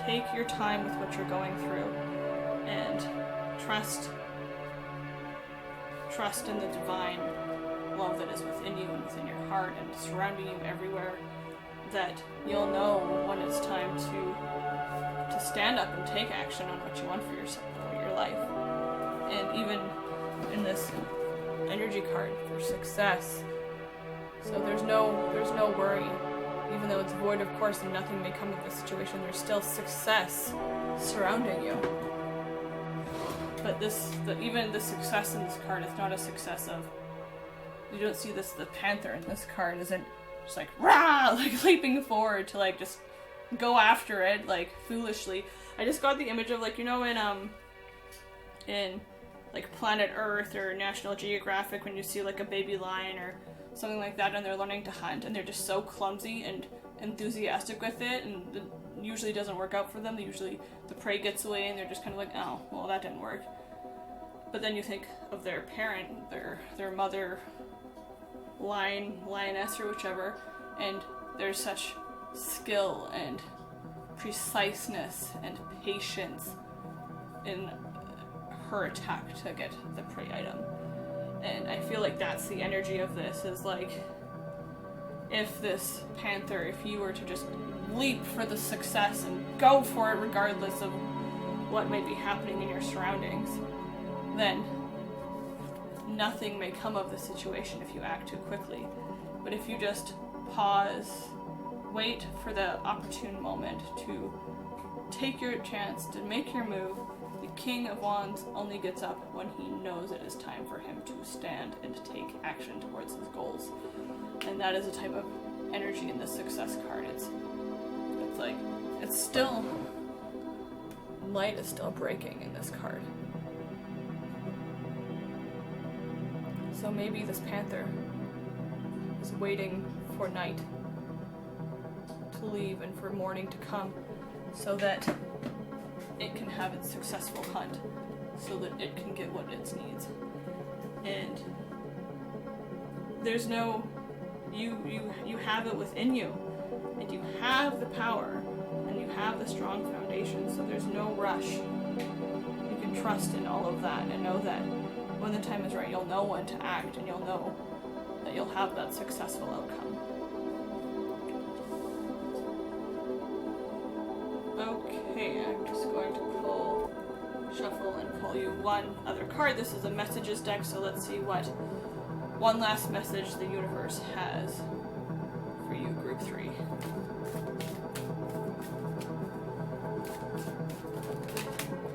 take your time with what you're going through, and trust in the divine love that is within you and within your heart and surrounding you everywhere, that you'll know when it's time to stand up and take action on what you want for yourself, for your life. And even in this energy card for success, so there's no worry. Even though it's void of course and nothing may come of this situation, there's still success surrounding you. But even the success in this card is not a success of, you don't see the panther in this card isn't just like, rah, like leaping forward to like just go after it like foolishly. I just got the image of, like, you know, in like Planet Earth or National Geographic, when you see like a baby lion or something like that and they're learning to hunt and they're just so clumsy and enthusiastic with it, and it usually doesn't work out for them. The prey gets away and they're just kind of like, oh, well, that didn't work. But then you think of their parent, their mother lioness or whichever, and there's such skill and preciseness and patience in her attack to get the prey item. And I feel like that's the energy of this, is like, if this panther, if you were to just leap for the success and go for it regardless of what may be happening in your surroundings, then nothing may come of the situation if you act too quickly. But if you just pause, wait for the opportune moment to take your chance, to make your move, the King of Wands only gets up when he knows it is time for him to stand and take action towards his goals. And that is a type of energy in the success card. It's like, it's still, light is still breaking in this card. So maybe this panther is waiting for night to leave and for morning to come, so that it can have its successful hunt, so that it can get what it needs. And there's no, you have it within you, and you have the power, and you have the strong foundation, so there's no rush. You can trust in all of that and know that when the time is right, you'll know when to act, and you'll know that you'll have that successful outcome. Okay, I'm just going to shuffle and pull you one other card. This is a messages deck, so let's see what one last message the universe has for you, group 3.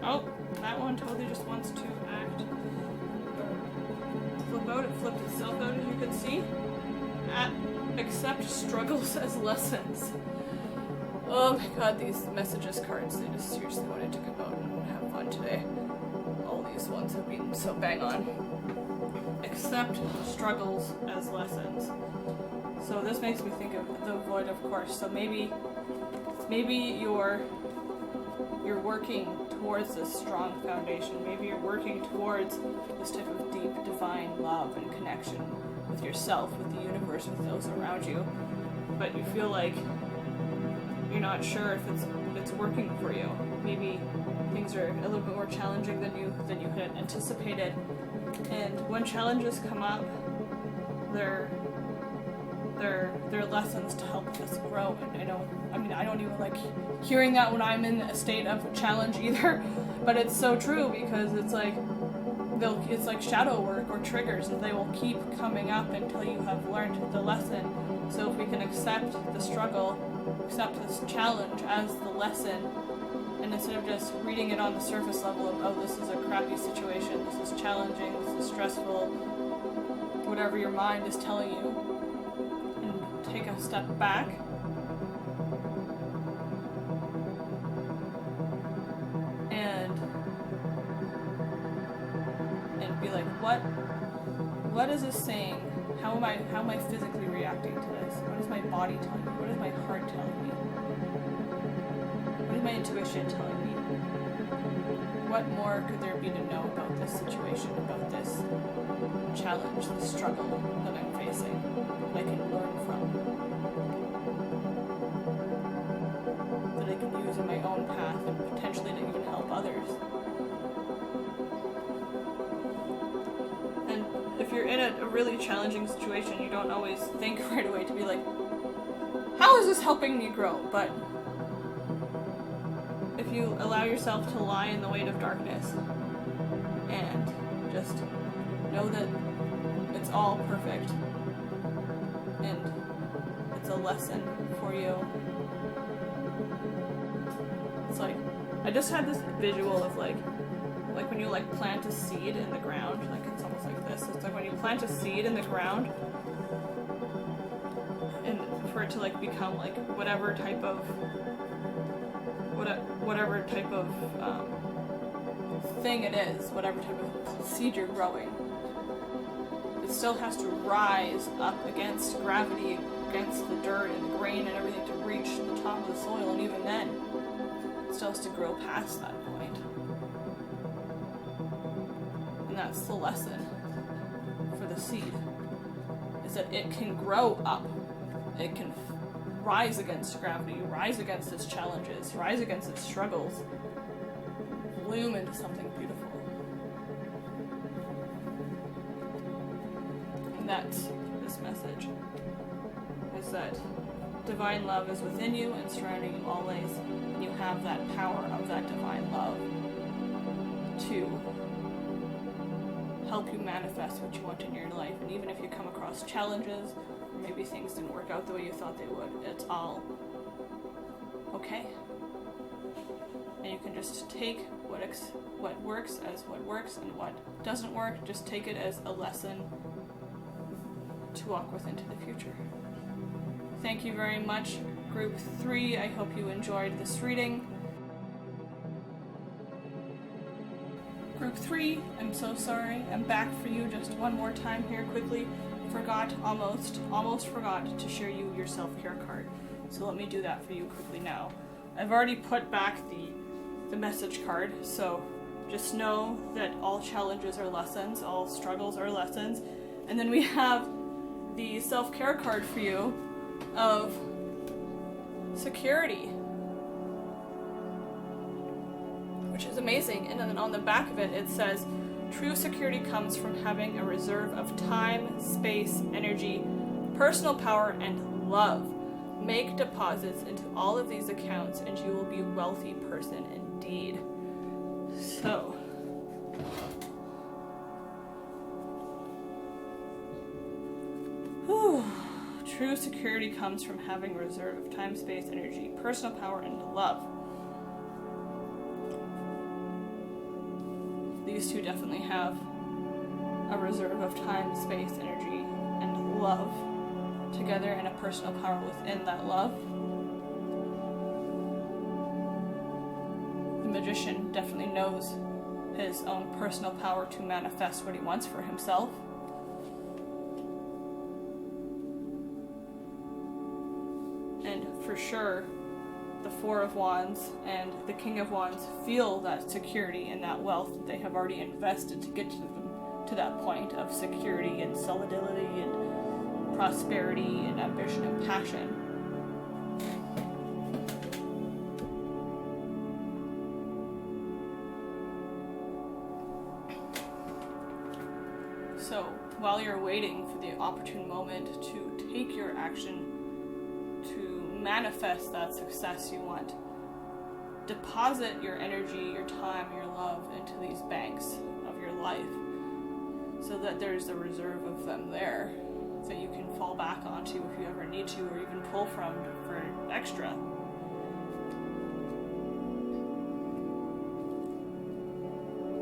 Oh, that one totally just wants to act. Flip out, it flipped itself out, as you can see. Accept struggles as lessons. Oh my god, these messages cards, they just seriously wanted to come out and have fun today. All these ones have been so bang on. Accept struggles as lessons. So this makes me think of the void, of course. So maybe you're working towards this strong foundation. Maybe you're working towards this type of deep divine love and connection with yourself, with the universe, with those around you. But you feel like you're not sure if it's working for you. Maybe things are a little bit more challenging than you had anticipated. And when challenges come up, they're lessons to help us grow. And I don't even like hearing that when I'm in a state of challenge either, but it's so true, because it's like shadow work or triggers, and they will keep coming up until you have learned the lesson. So if we can accept the struggle, accept this challenge as the lesson, and instead of just reading it on the surface level of, oh, this is a crappy situation, this is challenging, this is stressful, whatever your mind is telling you, and take a step back and be like, what is this saying? How am I physically reacting to this? What is my body telling me? What is my heart telling me? What is my intuition telling me? What more could there be to know about this situation, about this challenge, this struggle that I'm facing, that I can learn from, that I can use in my own path and potentially to even help others? If you're in a really challenging situation, you don't always think right away to be like, how is this helping me grow? But if you allow yourself to lie in the weight of darkness and just know that it's all perfect and it's a lesson for you. It's like, I just had this visual of like when you like plant a seed in the ground, like it's almost like this. It's like when you plant a seed in the ground, and for it to like become like whatever type of thing it is, whatever type of seed you're growing, it still has to rise up against gravity, against the dirt and the grain and everything to reach the top of the soil, and even then, it still has to grow past that point. That's the lesson for the seed, is that it can grow up, it can rise against gravity, rise against its challenges, rise against its struggles, bloom into something beautiful. And that's this message, is that divine love is within you and surrounding you always, and you have that power of that divine love to help you manifest what you want in your life. And even if you come across challenges, or maybe things didn't work out the way you thought they would, it's all okay. And you can just take what works as what works, and what doesn't work, just take it as a lesson to walk with into the future. Thank you very much, Group 3. I hope you enjoyed this reading. Group 3, I'm so sorry. I'm back for you just one more time here quickly. Almost forgot to share you your self-care card. So let me do that for you quickly now. I've already put back the message card, so just know that all challenges are lessons, all struggles are lessons. And then we have the self-care card for you of security, which is amazing. And then on the back of it, it says, True security comes from having a reserve of time, space, energy, personal power, and love. Make deposits into all of these accounts and you will be a wealthy person indeed. So, true security comes from having a reserve of time, space, energy, personal power, and love. These two definitely have a reserve of time, space, energy, and love together, and a personal power within that love. The magician definitely knows his own personal power to manifest what he wants for himself. And for sure, the Four of Wands and the King of Wands feel that security and that wealth that they have already invested to get to them to that point of security and solidity and prosperity and ambition and passion. So, while you're waiting for the opportune moment to take your action to manifest that success you want, deposit your energy, your time, your love into these banks of your life so that there's a reserve of them there that you can fall back onto if you ever need to, or even pull from for extra.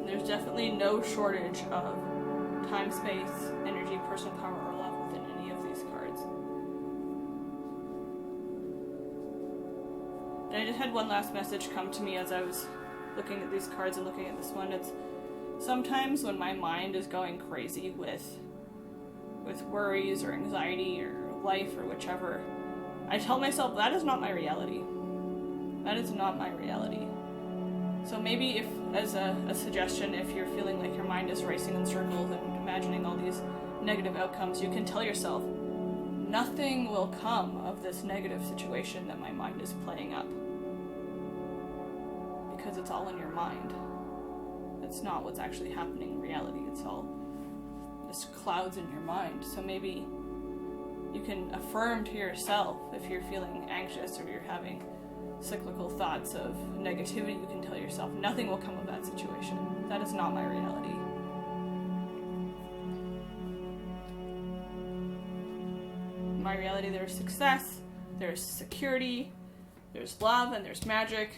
There's definitely no shortage of time, space, energy, personal power, or love within any of these cards. And I just had one last message come to me as I was looking at these cards and looking at this one. It's sometimes when my mind is going crazy with worries or anxiety or life or whichever, I tell myself that is not my reality. That is not my reality. So maybe if, as a suggestion, if you're feeling like your mind is racing in circles and imagining all these negative outcomes, you can tell yourself, nothing will come of this negative situation that my mind is playing up. Because it's all in your mind. It's not what's actually happening in reality. It's all just clouds in your mind. So maybe you can affirm to yourself if you're feeling anxious or you're having cyclical thoughts of negativity, you can tell yourself, nothing will come of that situation. That is not my reality. In my reality, there's success, there's security, there's love, and there's magic.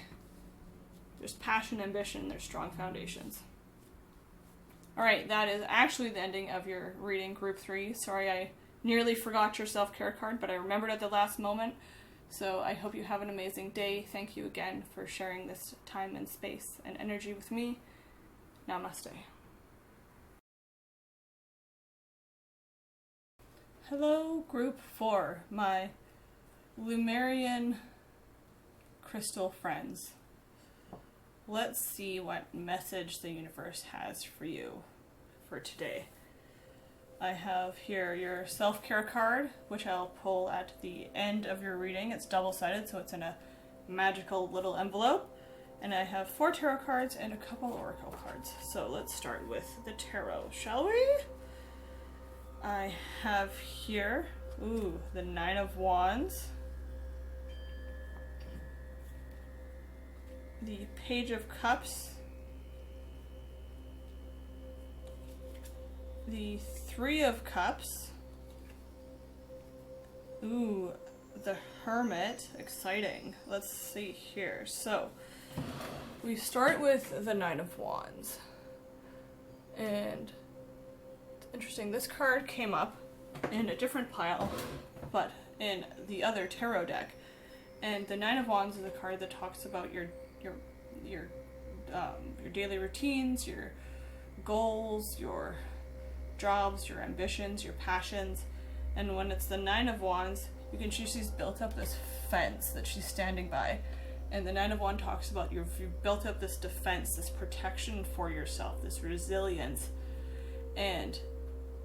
There's passion, ambition, there's strong foundations. Alright, that is actually the ending of your reading, Group 3. Sorry I nearly forgot your self-care card, but I remembered at the last moment. So I hope you have an amazing day. Thank you again for sharing this time and space and energy with me. Namaste. Hello, Group 4, my Lumerian crystal friends. Let's see what message the universe has for you for today. I have here your self-care card, which I'll pull at the end of your reading. It's double-sided, so it's in a magical little envelope. And I have 4 tarot cards and a couple oracle cards. So let's start with the tarot, shall we? I have here, the 9 of Wands, the Page of Cups, the 3 of Cups, the Hermit, exciting. Let's see here. So, we start with the 9 of Wands, and it's interesting, this card came up in a different pile, but in the other tarot deck, and the 9 of Wands is a card that talks about your daily routines, your goals, your jobs, your ambitions, your passions. And when it's the 9 of Wands, you can see she's built up this fence that she's standing by. And the 9 of Wands talks about you've built up this defense, this protection for yourself, this resilience, and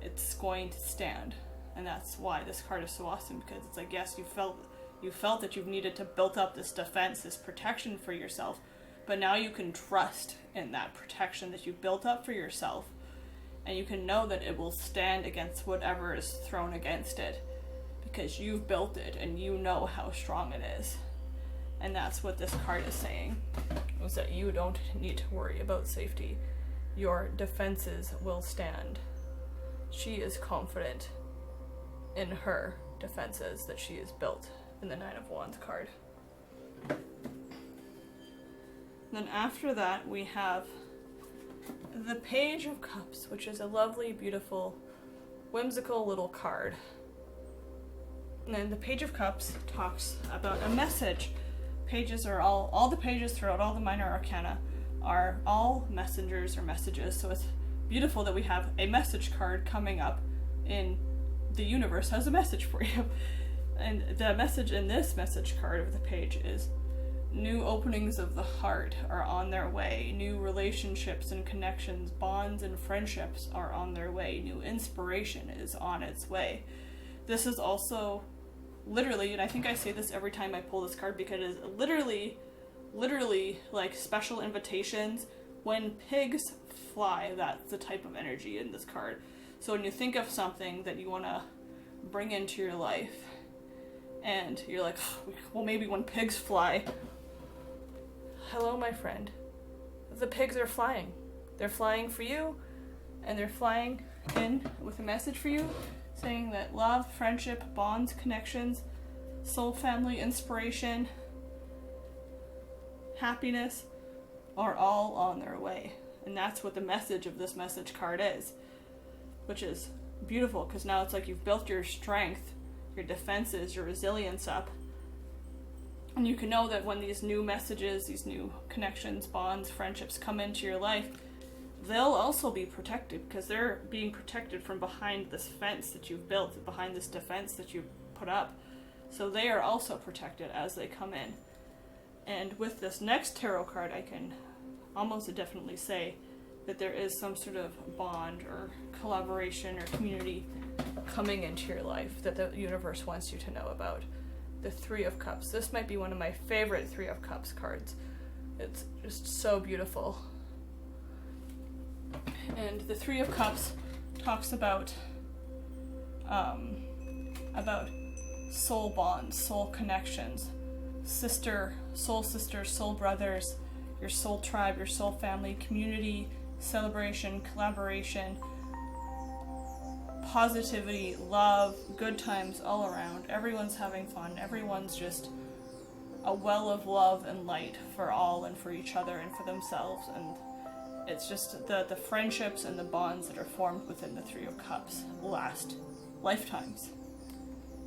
it's going to stand. And that's why this card is so awesome, because it's like, yes, you felt that you've needed to build up this defense, this protection for yourself, but now you can trust in that protection that you built up for yourself, and you can know that it will stand against whatever is thrown against it, because you've built it and you know how strong it is. And that's what this card is saying, is that you don't need to worry about safety. Your defenses will stand. She is confident in her defenses that she has built in the Nine of Wands card. Then after that we have the Page of Cups, which is a lovely, beautiful, whimsical little card. And then the Page of Cups talks about a message. Pages are all the pages throughout all the minor arcana are all messengers or messages, so it's beautiful that we have a message card coming up in the universe has a message for you. And the message in this message card of the page is new openings of the heart are on their way. New relationships and connections, bonds and friendships are on their way. New inspiration is on its way. This is also literally, and I think I say this every time I pull this card because it is literally like special invitations. When pigs fly, that's the type of energy in this card. So when you think of something that you want to bring into your life, and you're like, well, maybe when pigs fly, hello, my friend. The pigs are flying. They're flying for you, and they're flying in with a message for you, saying that love, friendship, bonds, connections, soul family, inspiration, happiness are all on their way. And that's what the message of this message card is, which is beautiful, because now it's like you've built your strength, your defenses, your resilience up, and you can know that when these new messages, these new connections, bonds, friendships come into your life, they'll also be protected, because they're being protected from behind this fence that you've built, behind this defense that you've put up. So they are also protected as they come in. And with this next tarot card, I can almost definitely say that there is some sort of bond or collaboration or community coming into your life that the universe wants you to know about. The Three of Cups. This might be one of my favorite Three of Cups cards. It's just so beautiful. And the Three of Cups talks about soul bonds, soul connections, sisters, soul brothers, your soul tribe, your soul family, community, celebration, collaboration, positivity, love, good times all around. Everyone's having fun. Everyone's just a well of love and light for all and for each other and for themselves. And it's just the friendships and the bonds that are formed within the Three of Cups last lifetimes.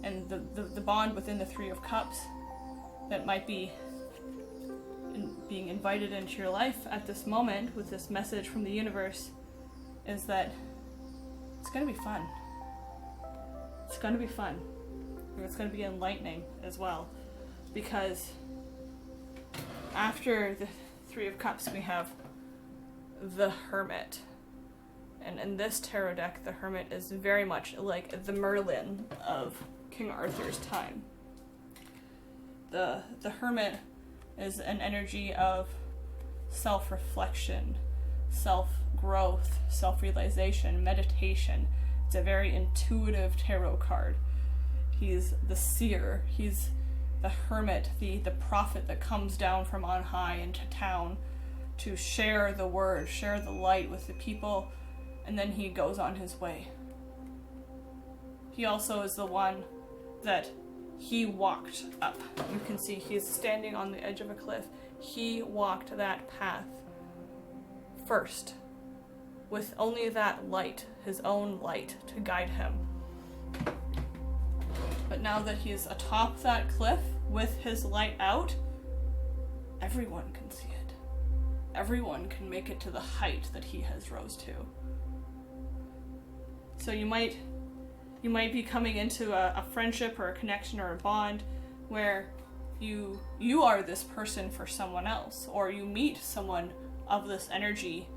And the bond within the Three of Cups that might be being invited into your life at this moment with this message from the universe is that it's going to be fun. It's going to be fun. And it's going to be enlightening as well. Because after the Three of Cups, we have the Hermit. And in this tarot deck, the Hermit is very much like the Merlin of King Arthur's time. The Hermit is an energy of self-reflection, self-growth, self-realization, meditation. It's a very intuitive tarot card. He's the seer. He's the hermit, the prophet that comes down from on high into town to share the word, share the light with the people, and then he goes on his way. He also is the one that he walked up. You can see he's standing on the edge of a cliff. He walked that path first, with only that light, his own light, to guide him. But now that he's atop that cliff with his light out, everyone can see it. Everyone can make it to the height that he has rose to. So you might be coming into a friendship or a connection or a bond where you are this person for someone else, or you meet someone of this energy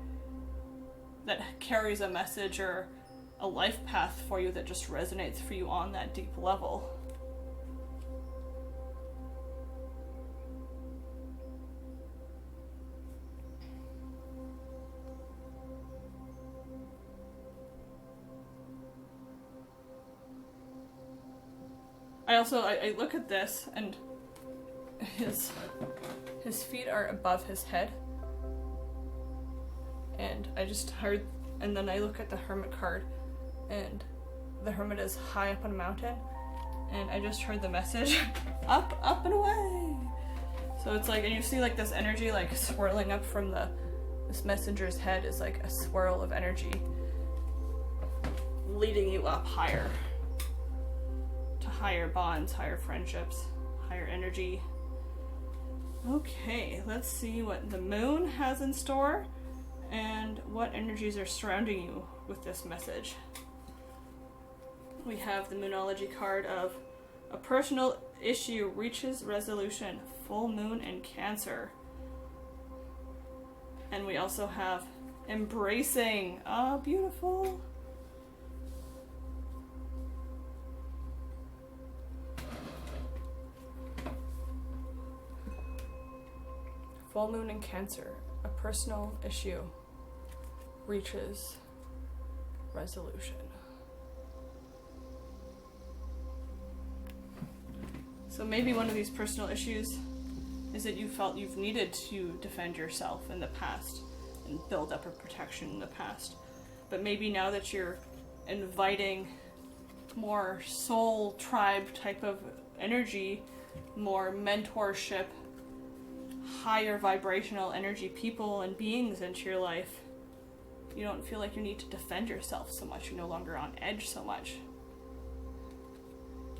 that carries a message or a life path for you that just resonates for you on that deep level. I look at this, and his feet are above his head. And I just heard, and then I look at the Hermit card, and the Hermit is high up on a mountain, and I just heard the message, up, up and away. So it's like, and you see like this energy like swirling up from this messenger's head is like a swirl of energy leading you up higher, to higher bonds, higher friendships, higher energy. Okay, let's see what the moon has in store and what energies are surrounding you with this message. We have the Moonology card of a personal issue reaches resolution, full moon in Cancer. And we also have embracing. Ah, beautiful. Full moon in Cancer, a personal issue reaches resolution. So maybe one of these personal issues is that you felt you've needed to defend yourself in the past and build up a protection in the past. But maybe now that you're inviting more soul tribe type of energy, more mentorship, higher vibrational energy people and beings into your life, you don't feel like you need to defend yourself so much. You're no longer on edge so much.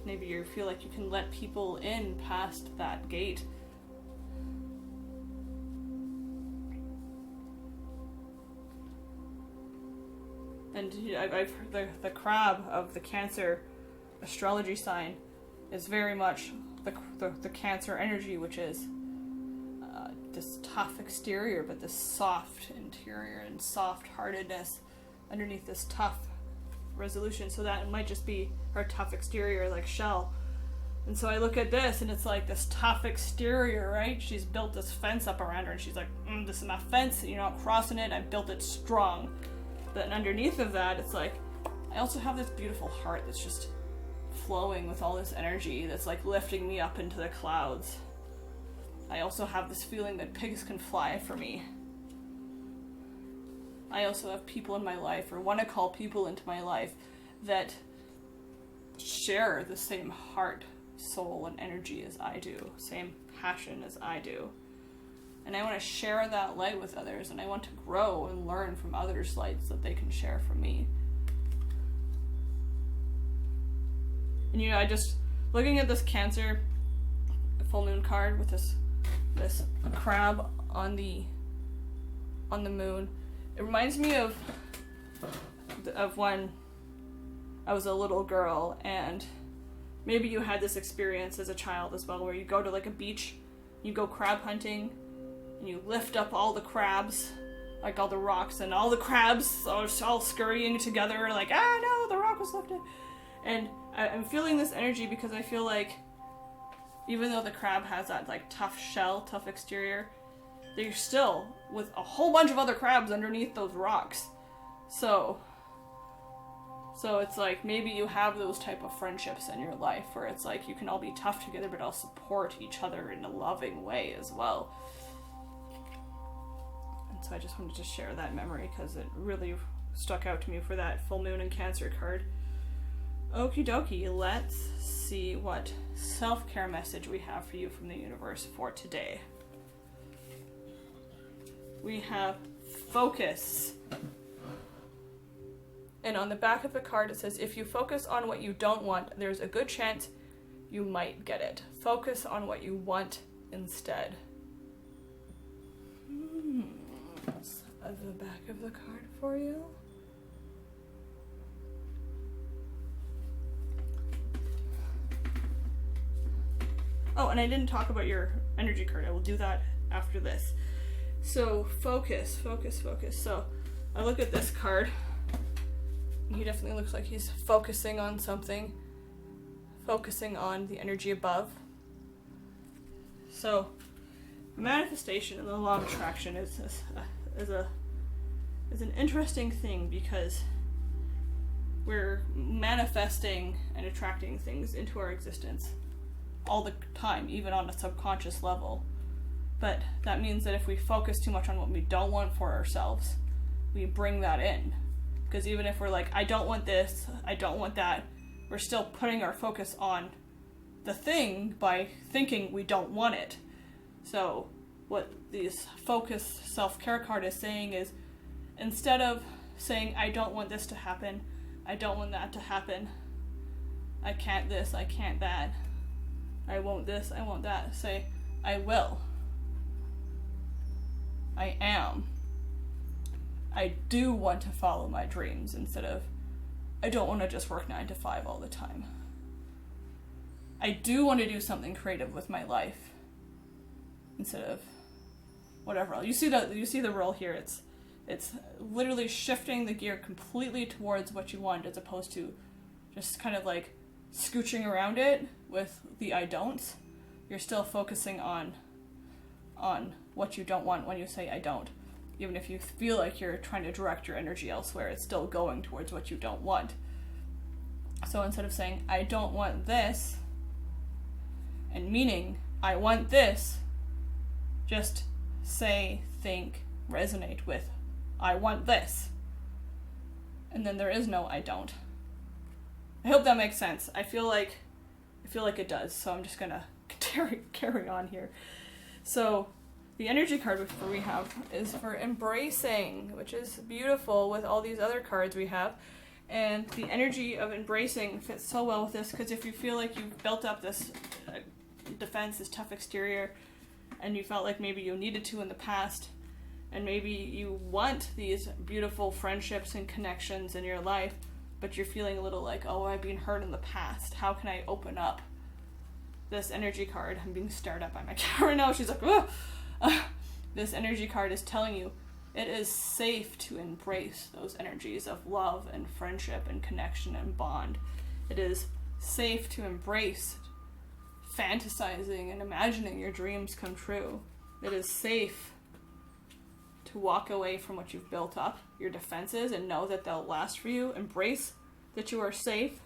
Maybe you feel like you can let people in past that gate. And I've heard the crab of the Cancer astrology sign is very much the Cancer energy, which is this tough exterior, but this soft interior and soft-heartedness underneath this tough resolution. So that might just be her tough exterior, like shell. And so I look at this, and it's like this tough exterior, right? She's built this fence up around her, and she's like, this is my fence, you're not crossing it, I built it strong. But underneath of that, it's like, I also have this beautiful heart that's just flowing with all this energy that's like lifting me up into the clouds. I also have this feeling that pigs can fly for me. I also have people in my life, or want to call people into my life, that share the same heart, soul, and energy as I do, same passion as I do. And I want to share that light with others, and I want to grow and learn from others' lights that they can share from me. And I just, looking at this Cancer full moon card with this crab on the moon, it reminds me of when I was a little girl, and maybe you had this experience as a child as well, where you go to like a beach, you go crab hunting, and you lift up all the crabs, like all the rocks, and all the crabs are all scurrying together, like, no, the rock was lifted. And I'm feeling this energy because I feel like even though the crab has that like tough shell, tough exterior, they're still with a whole bunch of other crabs underneath those rocks. So it's like maybe you have those type of friendships in your life where it's like you can all be tough together but all support each other in a loving way as well. And so I just wanted to share that memory because it really stuck out to me for that full moon and Cancer card. Okie dokie, let's see what self-care message we have for you from the universe for today. We have focus. And on the back of the card it says, if you focus on what you don't want, there's a good chance you might get it. Focus on what you want instead. That's the back of the card for you. Oh, and I didn't talk about your energy card. I will do that after this. So, focus. So, I look at this card. He definitely looks like he's focusing on something. Focusing on the energy above. So, manifestation and the law of attraction is an interesting thing because we're manifesting and attracting things into our existence all the time, even on a subconscious level. But that means that if we focus too much on what we don't want for ourselves, we bring that in. Because even if we're like, I don't want this, I don't want that, we're still putting our focus on the thing by thinking we don't want it. So what this focus self-care card is saying is, instead of saying, I don't want this to happen, I don't want that to happen, I can't this, I can't that, I won't this, I won't that, say, I will. I am. I do want to follow my dreams, instead of, I don't want to just work 9 to 5 all the time. I do want to do something creative with my life, instead of whatever else. You see the role here. It's literally shifting the gear completely towards what you want, as opposed to just kind of like scooching around it with the I don'ts. You're still focusing on what you don't want when you say I don't. Even if you feel like you're trying to direct your energy elsewhere, it's still going towards what you don't want. So instead of saying, I don't want this, and meaning, I want this, just say, think, resonate with, I want this. And then there is no I don't. I hope that makes sense. I feel like it does, so I'm just gonna carry on here. So the energy card we have is for embracing, which is beautiful with all these other cards we have. And the energy of embracing fits so well with this, because if you feel like you've built up this defense, this tough exterior, and you felt like maybe you needed to in the past, and maybe you want these beautiful friendships and connections in your life, but you're feeling a little like, oh, I've been hurt in the past. How can I open up? This energy card, I'm being stared at by my cat right now. She's like, oh. This energy card is telling you it is safe to embrace those energies of love and friendship and connection and bond. It is safe to embrace fantasizing and imagining your dreams come true. It is safe to walk away from what you've built up, your defenses, and know that they'll last for you. Embrace that you are safe.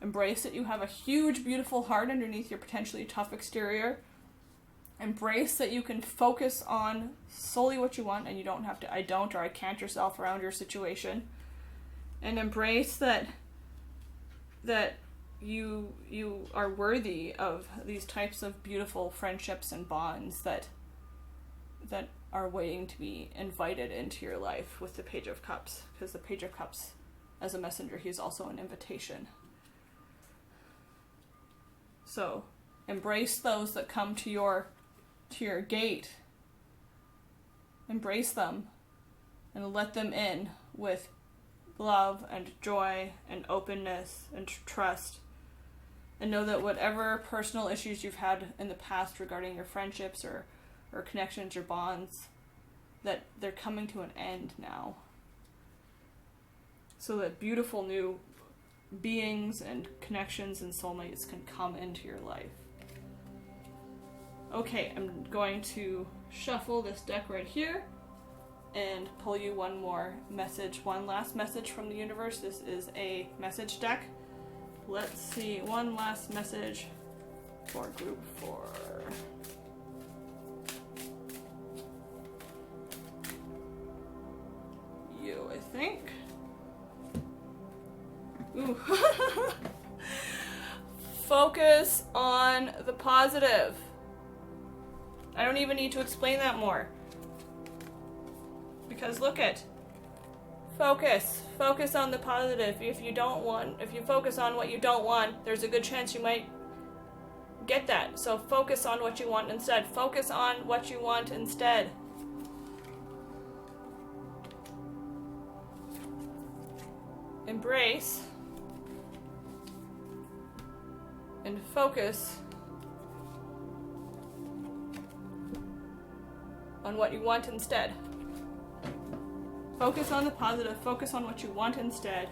Embrace that you have a huge, beautiful heart underneath your potentially tough exterior. Embrace that you can focus on solely what you want, and you don't have to I don't or I can't yourself around your situation. And embrace that you are worthy of these types of beautiful friendships and bonds that are waiting to be invited into your life with the Page of Cups, because the Page of Cups, as a messenger, he's also an invitation. So embrace those that come to your gate. Embrace them and let them in with love and joy and openness and trust. And know that whatever personal issues you've had in the past regarding your friendships or connections or bonds, that they're coming to an end now. So that beautiful new beings and connections and soulmates can come into your life. Okay, I'm going to shuffle this deck right here and pull you one last message from the universe. This is a message deck. Let's see, one last message for group 4. You, I think. Ooh. Focus on the positive. I don't even need to explain that more. Because look at, focus on the positive. If you focus on what you don't want, there's a good chance you might get that. So focus on what you want instead. Focus on what you want instead. Embrace and focus on what you want instead. Focus on the positive. Focus on what you want instead.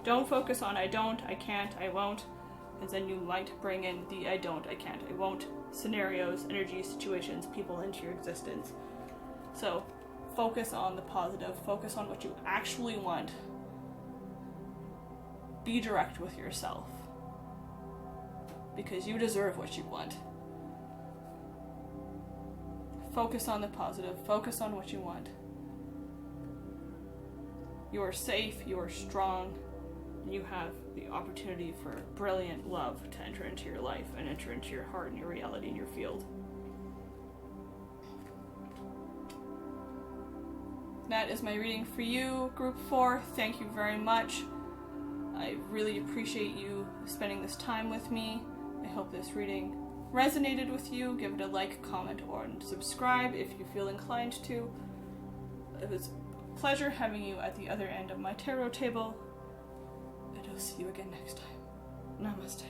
Don't focus on I don't, I can't, I won't, because then you might bring in the I don't, I can't, I won't scenarios, energy, situations, people into your existence. So focus on the positive. Focus on what you actually want. be direct with yourself. Because you deserve what you want. Focus on the positive. Focus on what you want. You are safe, you are strong, and you have the opportunity for brilliant love to enter into your life and enter into your heart and your reality and your field. That is my reading for you, Group 4. Thank you very much. I really appreciate you spending this time with me. I hope this reading resonated with you. Give it a like, comment, or subscribe if you feel inclined to. It was a pleasure having you at the other end of my tarot table. And I'll see you again next time. Namaste.